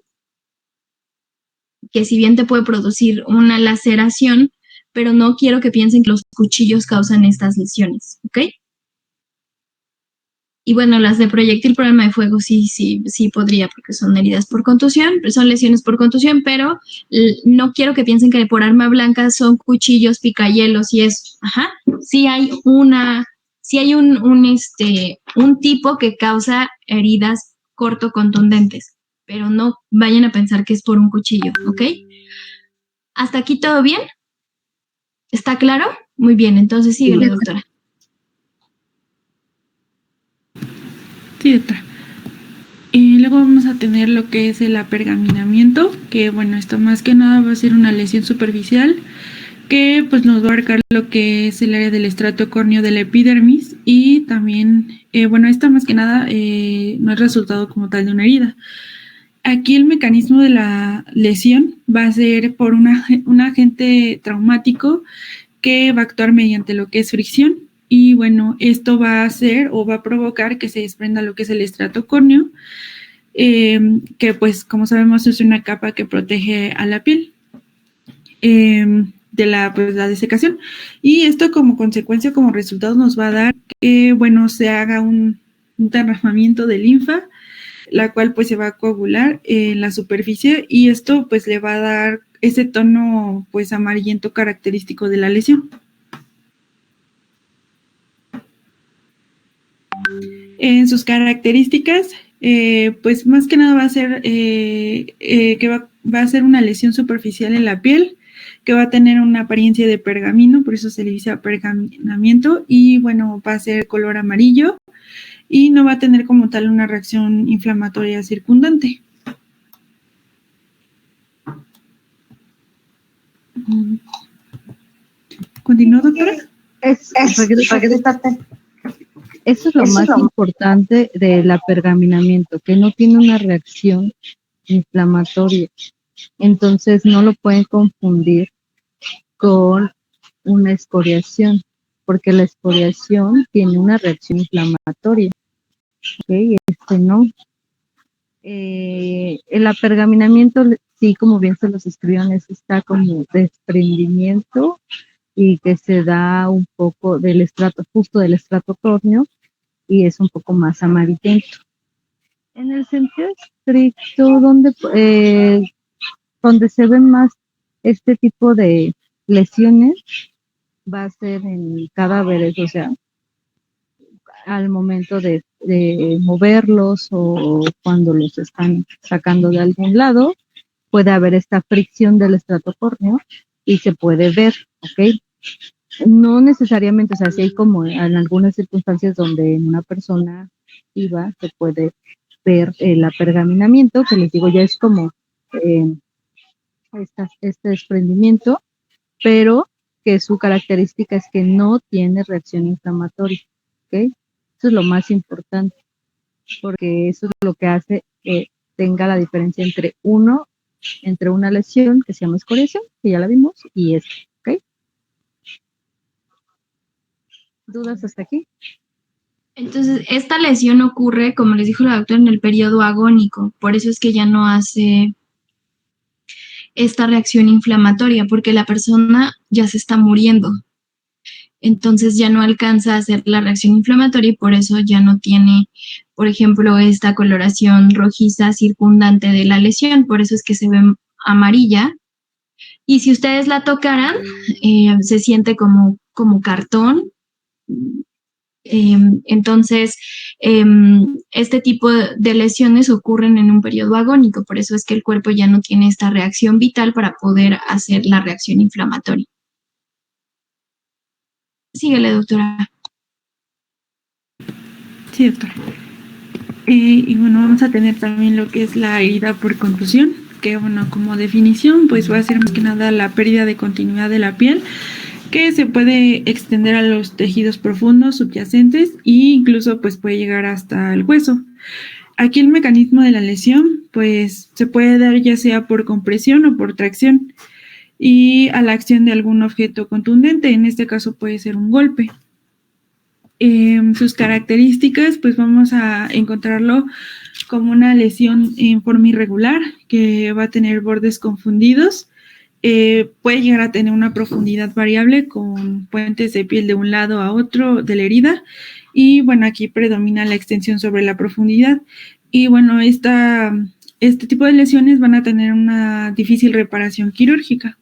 que si bien te puede producir una laceración, pero no quiero que piensen que los cuchillos causan estas lesiones, ¿ok? Y bueno, las de proyectil por arma de fuego sí podría, porque son heridas por contusión, son lesiones por contusión, pero no quiero que piensen que por arma blanca son cuchillos, picayelos y eso. Ajá. Sí hay un tipo que causa heridas cortocontundentes, pero no vayan a pensar que es por un cuchillo, ¿ok? ¿Hasta aquí todo bien? ¿Está claro? Muy bien, entonces síguele, doctora. Sí, doctora. Y luego vamos a tener lo que es el apergaminamiento, que bueno, esto más que nada va a ser una lesión superficial que pues nos va a abarcar lo que es el área del estrato córneo de la epidermis y también, bueno, esto más que nada no es resultado como tal de una herida. Aquí el mecanismo de la lesión va a ser por un agente traumático que va a actuar mediante lo que es fricción. Y bueno, esto va a hacer o va a provocar que se desprenda lo que es el estrato córneo, que pues como sabemos es una capa que protege a la piel de la desecación. Y esto como consecuencia, como resultado nos va a dar que, bueno, se haga un derramamiento de linfa, la cual pues se va a coagular en la superficie y esto pues le va a dar ese tono pues amarillento característico de la lesión. En sus características, pues más que nada va a ser que va a ser una lesión superficial en la piel, que va a tener una apariencia de pergamino, por eso se le dice apergaminamiento, y bueno, va a ser color amarillo y no va a tener como tal una reacción inflamatoria circundante. ¿Continúa, doctora? Eso es lo más importante del apergaminamiento, que no tiene una reacción inflamatoria. Entonces no lo pueden confundir con una escoriación, porque la escoriación tiene una reacción inflamatoria. ¿Okay? No. El apergaminamiento, sí, como bien se los escribieron, está como desprendimiento y que se da un poco del estrato, justo del estrato córneo, y es un poco más amarillento. En el sentido estricto, donde se ven más este tipo de lesiones, va a ser en cadáveres, o sea, al momento de moverlos o cuando los están sacando de algún lado, puede haber esta fricción del estrato córneo y se puede ver, ¿ok? No necesariamente, o sea, sí hay como en algunas circunstancias donde en una persona viva se puede ver el apergaminamiento, que les digo ya es como este desprendimiento, pero que su característica es que no tiene reacción inflamatoria, ¿ok? Eso es lo más importante, porque eso es lo que hace que tenga la diferencia entre una lesión que se llama escoriación, que ya la vimos, y esta, ¿ok? ¿Dudas hasta aquí? Entonces, esta lesión ocurre, como les dijo la doctora, en el periodo agónico, por eso es que ya no hace esta reacción inflamatoria, porque la persona ya se está muriendo. Entonces ya no alcanza a hacer la reacción inflamatoria y por eso ya no tiene, por ejemplo, esta coloración rojiza circundante de la lesión, por eso es que se ve amarilla. Y si ustedes la tocaran, se siente como cartón. Entonces, este tipo de lesiones ocurren en un periodo agónico, por eso es que el cuerpo ya no tiene esta reacción vital para poder hacer la reacción inflamatoria. Síguele, doctora. Sí, doctora. Y bueno, vamos a tener también lo que es la herida por contusión, que bueno, como definición, pues va a ser más que nada la pérdida de continuidad de la piel, que se puede extender a los tejidos profundos subyacentes e incluso pues puede llegar hasta el hueso. Aquí el mecanismo de la lesión pues se puede dar ya sea por compresión o por tracción y a la acción de algún objeto contundente, en este caso puede ser un golpe. Sus características pues vamos a encontrarlo como una lesión en forma irregular que va a tener bordes confundidos. Puede llegar a tener una profundidad variable con puentes de piel de un lado a otro de la herida y bueno, aquí predomina la extensión sobre la profundidad y bueno, este tipo de lesiones van a tener una difícil reparación quirúrgica.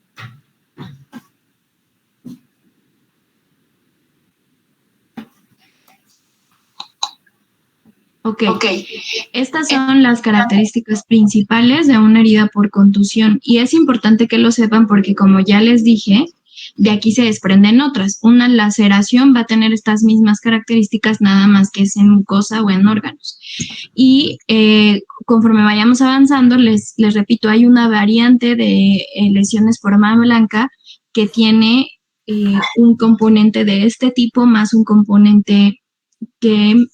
Ok, estas son las características principales de una herida por contusión y es importante que lo sepan porque como ya les dije, de aquí se desprenden otras. Una laceración va a tener estas mismas características nada más que es en mucosa o en órganos. Y conforme vayamos avanzando, les repito, hay una variante de lesiones por arma blanca que tiene un componente de este tipo más un componente que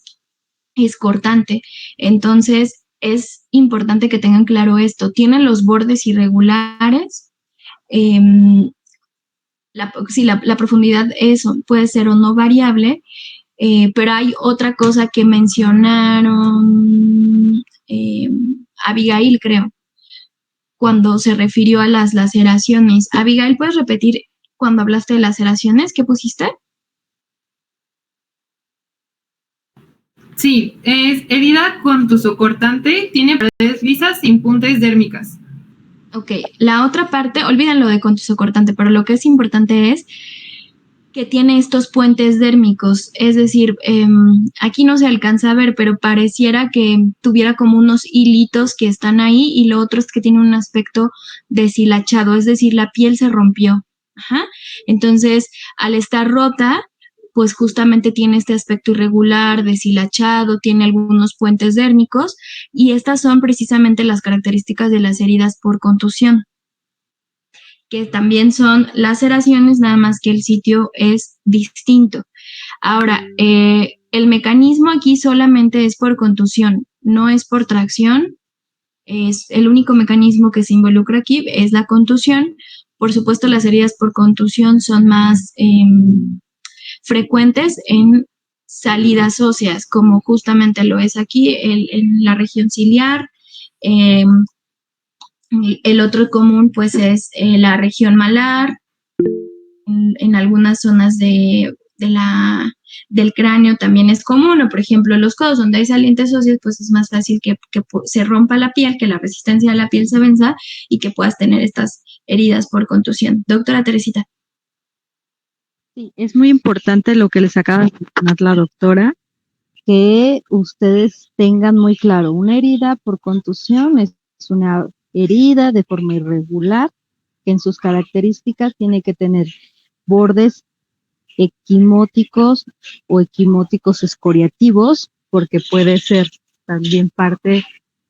es cortante. Entonces, es importante que tengan claro esto. Tienen los bordes irregulares. La profundidad puede ser o no variable, pero hay otra cosa que mencionaron Abigail, creo, cuando se refirió a las laceraciones. Abigail, ¿puedes repetir cuando hablaste de laceraciones? ¿Qué pusiste? Sí, es herida contusocortante, tiene paredes lisas sin puntas dérmicas. Ok, la otra parte, olvídenlo de contusocortante, pero lo que es importante es que tiene estos puentes dérmicos, es decir, aquí no se alcanza a ver, pero pareciera que tuviera como unos hilitos que están ahí y lo otro es que tiene un aspecto deshilachado, es decir, la piel se rompió. Ajá. Entonces, al estar rota, pues justamente tiene este aspecto irregular, deshilachado, tiene algunos puentes dérmicos y estas son precisamente las características de las heridas por contusión, que también son laceraciones, nada más que el sitio es distinto. Ahora, el mecanismo aquí solamente es por contusión, no es por tracción, es el único mecanismo que se involucra aquí es la contusión. Por supuesto, las heridas por contusión son más frecuentes en salidas óseas, como justamente lo es aquí en la región ciliar. El otro común, pues, es la región malar. En algunas zonas del cráneo también es común, o por ejemplo, los codos donde hay salientes óseas, pues es más fácil que se rompa la piel, que la resistencia de la piel se venza y que puedas tener estas heridas por contusión. Doctora Teresita. Sí, es muy importante lo que les acaba de mencionar la doctora, que ustedes tengan muy claro, una herida por contusión es una herida de forma irregular, que en sus características tiene que tener bordes equimóticos o equimóticos escoriativos, porque puede ser también parte,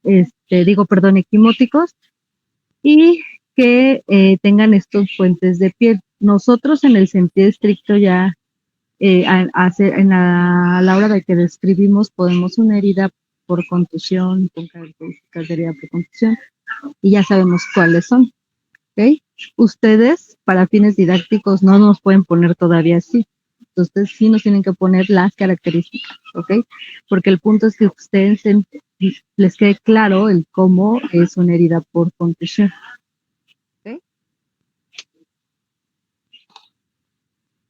equimóticos, y que tengan estos puentes de piel. Nosotros en el sentido estricto ya a la hora de que describimos podemos una herida por contusión, con características de herida por contusión, y ya sabemos cuáles son. ¿Okay? Ustedes, para fines didácticos, no nos pueden poner todavía así. Entonces, sí nos tienen que poner las características, ¿ok? Porque el punto es que a ustedes les quede claro el cómo es una herida por contusión. ¿Ok?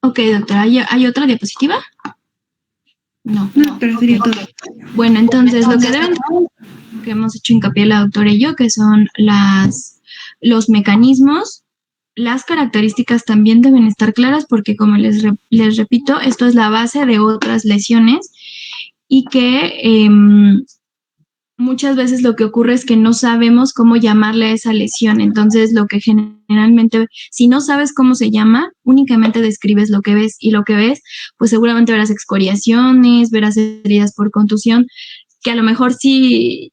Ok, doctora, ¿hay otra diapositiva? No, pero sería todo. Bueno, entonces lo que que hemos hecho hincapié la doctora y yo, que son los mecanismos, las características también deben estar claras porque, como les repito, esto es la base de otras lesiones y que muchas veces lo que ocurre es que no sabemos cómo llamarle a esa lesión. Entonces, lo que generalmente, si no sabes cómo se llama, únicamente describes lo que ves. Y lo que ves, pues seguramente verás excoriaciones, verás heridas por contusión, que a lo mejor si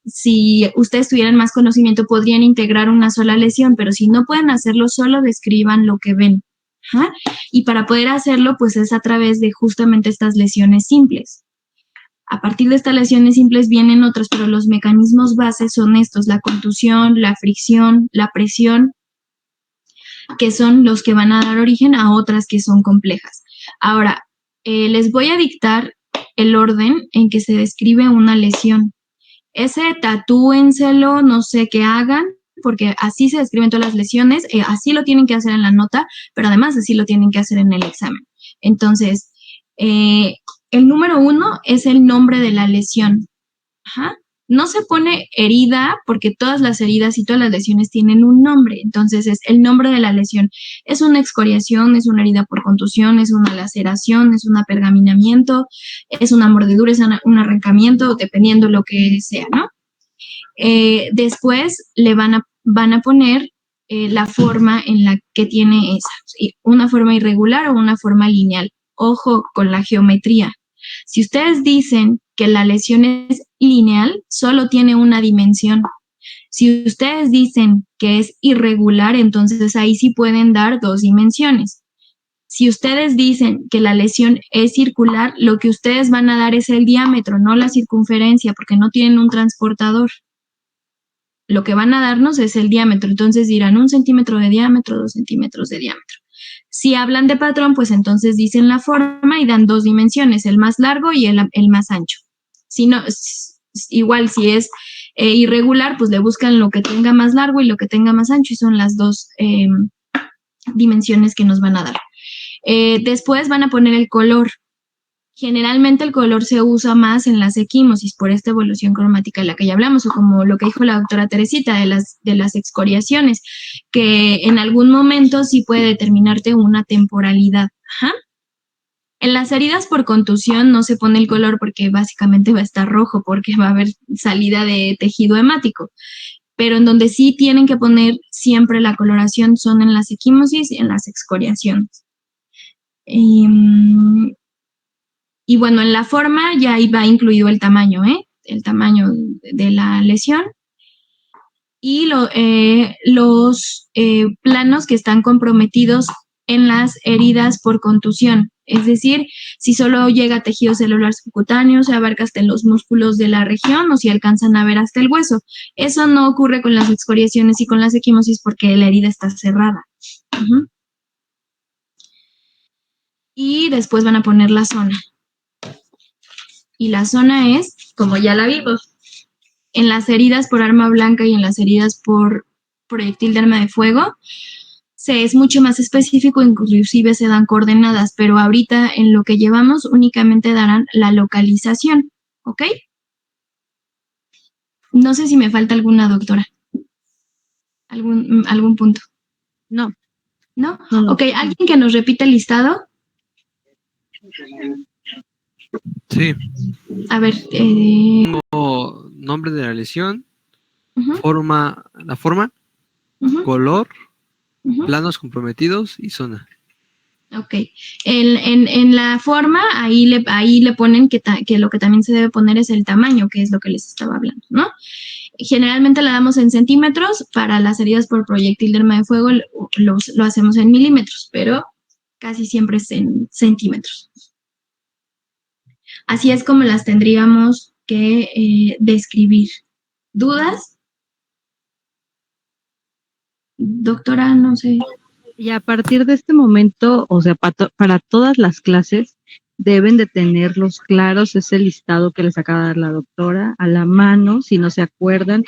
ustedes tuvieran más conocimiento podrían integrar una sola lesión, pero si no pueden hacerlo, solo describan lo que ven. Ajá. Y para poder hacerlo, pues es a través de justamente estas lesiones simples. A partir de estas lesiones simples vienen otras, pero los mecanismos bases son estos: la contusión, la fricción, la presión, que son los que van a dar origen a otras que son complejas. Ahora, les voy a dictar el orden en que se describe una lesión. Ese tatúenselo, no sé qué hagan, porque así se describen todas las lesiones, así lo tienen que hacer en la nota, pero además así lo tienen que hacer en el examen. Entonces, el número 1 es el nombre de la lesión. Ajá. No se pone herida porque todas las heridas y todas las lesiones tienen un nombre. Entonces, es el nombre de la lesión. Es una excoriación, es una herida por contusión, es una laceración, es un apergaminamiento, es una mordedura, es un arrancamiento, dependiendo lo que sea, ¿no? Después le van a poner la forma en la que tiene esa, una forma irregular o una forma lineal. Ojo con la geometría. Si ustedes dicen que la lesión es lineal, solo tiene una dimensión. Si ustedes dicen que es irregular, entonces ahí sí pueden dar 2 dimensiones. Si ustedes dicen que la lesión es circular, lo que ustedes van a dar es el diámetro, no la circunferencia, porque no tienen un transportador. Lo que van a darnos es el diámetro. Entonces dirán 1 centímetro de diámetro, 2 centímetros de diámetro. Si hablan de patrón, pues entonces dicen la forma y dan 2 dimensiones, el más largo y el más ancho. Si no, igual si es irregular, pues le buscan lo que tenga más largo y lo que tenga más ancho, y son las 2 dimensiones que nos van a dar. Después van a poner el color. Generalmente el color se usa más en las equimosis por esta evolución cromática de la que ya hablamos, o como lo que dijo la doctora Teresita de las excoriaciones, que en algún momento sí puede determinarte una temporalidad. Ajá. En las heridas por contusión no se pone el color porque básicamente va a estar rojo, porque va a haber salida de tejido hemático. Pero en donde sí tienen que poner siempre la coloración son en las equimosis y en las excoriaciones. Y bueno, en la forma ya ahí va incluido el tamaño, el tamaño de la lesión. Y los planos que están comprometidos en las heridas por contusión. Es decir, si solo llega a tejido celular subcutáneo, se abarca hasta los músculos de la región, o si alcanzan a ver hasta el hueso. Eso no ocurre con las excoriaciones y con las equimosis porque la herida está cerrada. Uh-huh. Y después van a poner la zona. Y la zona es, como ya la vimos, en las heridas por arma blanca y en las heridas por proyectil de arma de fuego, se es mucho más específico, inclusive se dan coordenadas, pero ahorita en lo que llevamos únicamente darán la localización, ¿ok? No sé si me falta alguna, doctora. ¿Algún punto? No. ¿No? Ok, ¿alguien que nos repita el listado? Sí. A ver. Tengo nombre de la lesión, forma, color, planos comprometidos y zona. Ok. En la forma, ahí le ponen que lo que también se debe poner es el tamaño, que es lo que les estaba hablando, ¿no? Generalmente la damos en centímetros. Para las heridas por proyectil de arma de fuego lo hacemos en milímetros, pero casi siempre es en centímetros. Así es como las tendríamos que describir. ¿Dudas? Doctora, no sé. Y a partir de este momento, o sea, para todas las clases, deben de tenerlos claros, ese listado que les acaba de dar la doctora, a la mano, si no se acuerdan,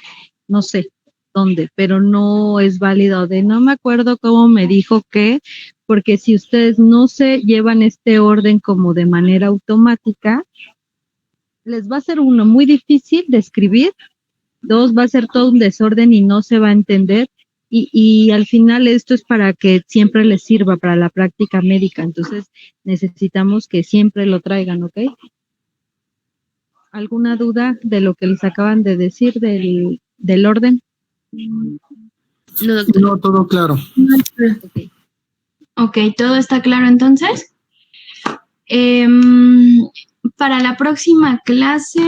no sé dónde, pero no es válido de no me acuerdo cómo me dijo que, porque si ustedes no se llevan este orden como de manera automática, les va a ser 1, muy difícil de escribir, 2, va a ser todo un desorden y no se va a entender, y al final esto es para que siempre les sirva para la práctica médica, entonces necesitamos que siempre lo traigan, ¿ok? ¿Alguna duda de lo que les acaban de decir del orden? No, doctor. No, todo claro. Ok, ¿todo está claro entonces? Para la próxima clase,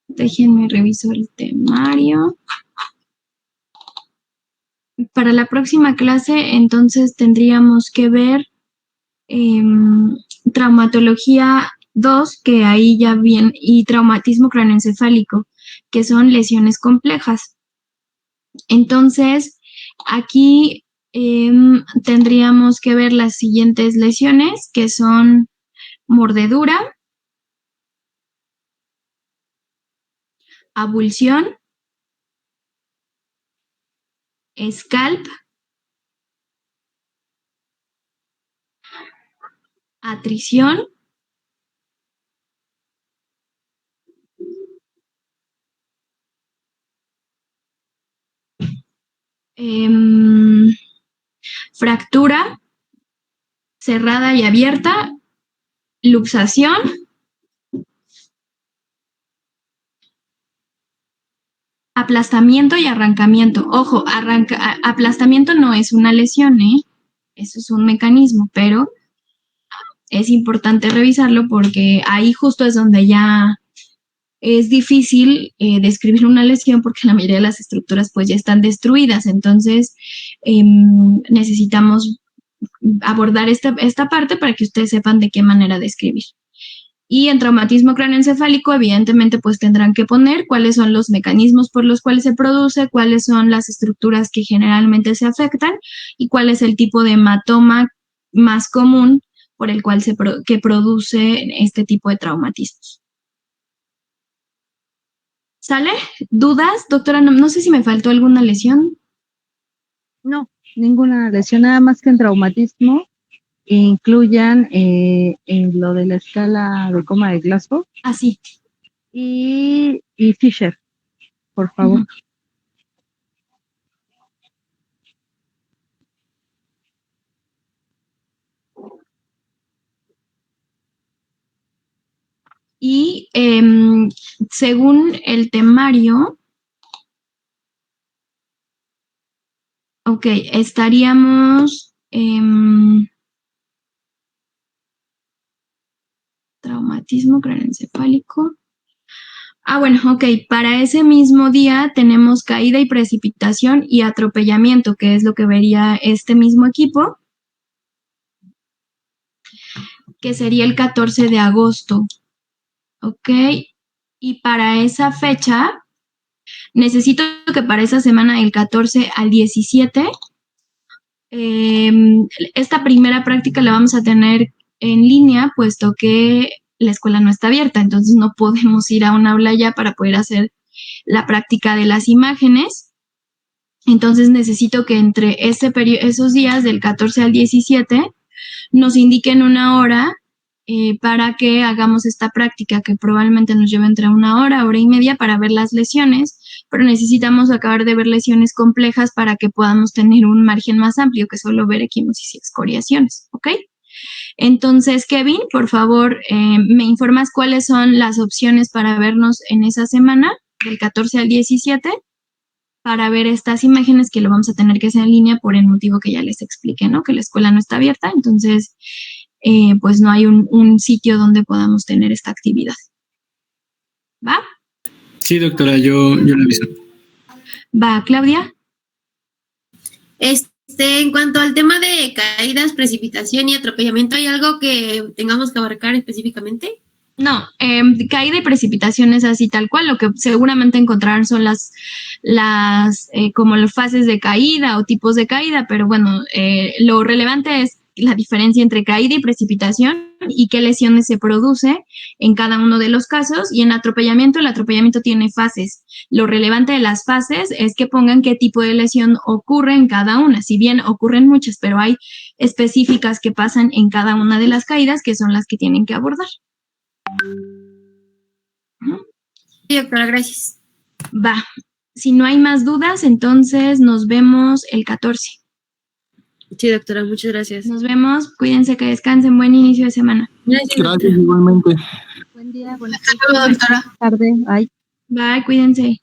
déjenme revisar el temario. Para la próxima clase, entonces, tendríamos que ver traumatología 2, que ahí ya viene, y traumatismo craneoencefálico, que son lesiones complejas. Entonces, aquí tendríamos que ver las siguientes lesiones, que son mordedura, abulsión, scalp, atrición, fractura cerrada y abierta, luxación, aplastamiento y arrancamiento. Ojo, aplastamiento no es una lesión, ¿eh? Eso es un mecanismo, pero es importante revisarlo porque ahí justo es donde ya es difícil describir una lesión porque la mayoría de las estructuras pues ya están destruidas. Entonces, necesitamos abordar esta parte para que ustedes sepan de qué manera describir. Y en traumatismo craneoencefálico, evidentemente, pues tendrán que poner cuáles son los mecanismos por los cuales se produce, cuáles son las estructuras que generalmente se afectan y cuál es el tipo de hematoma más común por el cual que produce este tipo de traumatismos. ¿Sale? ¿Dudas, doctora? No sé si me faltó alguna lesión. No, ninguna lesión, nada más que en traumatismo incluyan en lo de la escala de coma de Glasgow. Ah, sí. Y Fisher, por favor. Y según el temario, ok, estaríamos traumatismo craneoencefálico. Ah, bueno, ok, para ese mismo día tenemos caída y precipitación y atropellamiento, que es lo que vería este mismo equipo, que sería el 14 de agosto. Ok, y para esa fecha, necesito que para esa semana, del 14 al 17, esta primera práctica la vamos a tener en línea, puesto que la escuela no está abierta, entonces no podemos ir a un aula ya para poder hacer la práctica de las imágenes. Entonces necesito que entre esos días, del 14 al 17, nos indiquen una hora para que hagamos esta práctica, que probablemente nos lleve entre una hora y media para ver las lesiones, pero necesitamos acabar de ver lesiones complejas para que podamos tener un margen más amplio que solo ver equimosis y excoriaciones, ¿ok? Entonces, Kevin, por favor, me informas cuáles son las opciones para vernos en esa semana, del 14 al 17, para ver estas imágenes, que lo vamos a tener que hacer en línea por el motivo que ya les expliqué, ¿no? Que la escuela no está abierta, entonces, pues no hay un sitio donde podamos tener esta actividad. ¿Va? Sí, doctora, yo lo aviso. ¿Va, Claudia? En cuanto al tema de caídas, precipitación y atropellamiento, ¿hay algo que tengamos que abarcar específicamente? No, caída y precipitación es así tal cual. Lo que seguramente encontrarán son como las fases de caída o tipos de caída, pero bueno, lo relevante es la diferencia entre caída y precipitación y qué lesiones se produce en cada uno de los casos. Y en atropellamiento, el atropellamiento tiene fases. Lo relevante de las fases es que pongan qué tipo de lesión ocurre en cada una. Si bien ocurren muchas, pero hay específicas que pasan en cada una de las caídas, que son las que tienen que abordar. Sí, doctora, gracias. Va. Si no hay más dudas, entonces nos vemos el 14. Sí, doctora, muchas gracias. Nos vemos, cuídense, que descansen, buen inicio de semana. Gracias igualmente. Buen día, buenas Hasta luego, doctora. tardes. Bye. Bye, cuídense.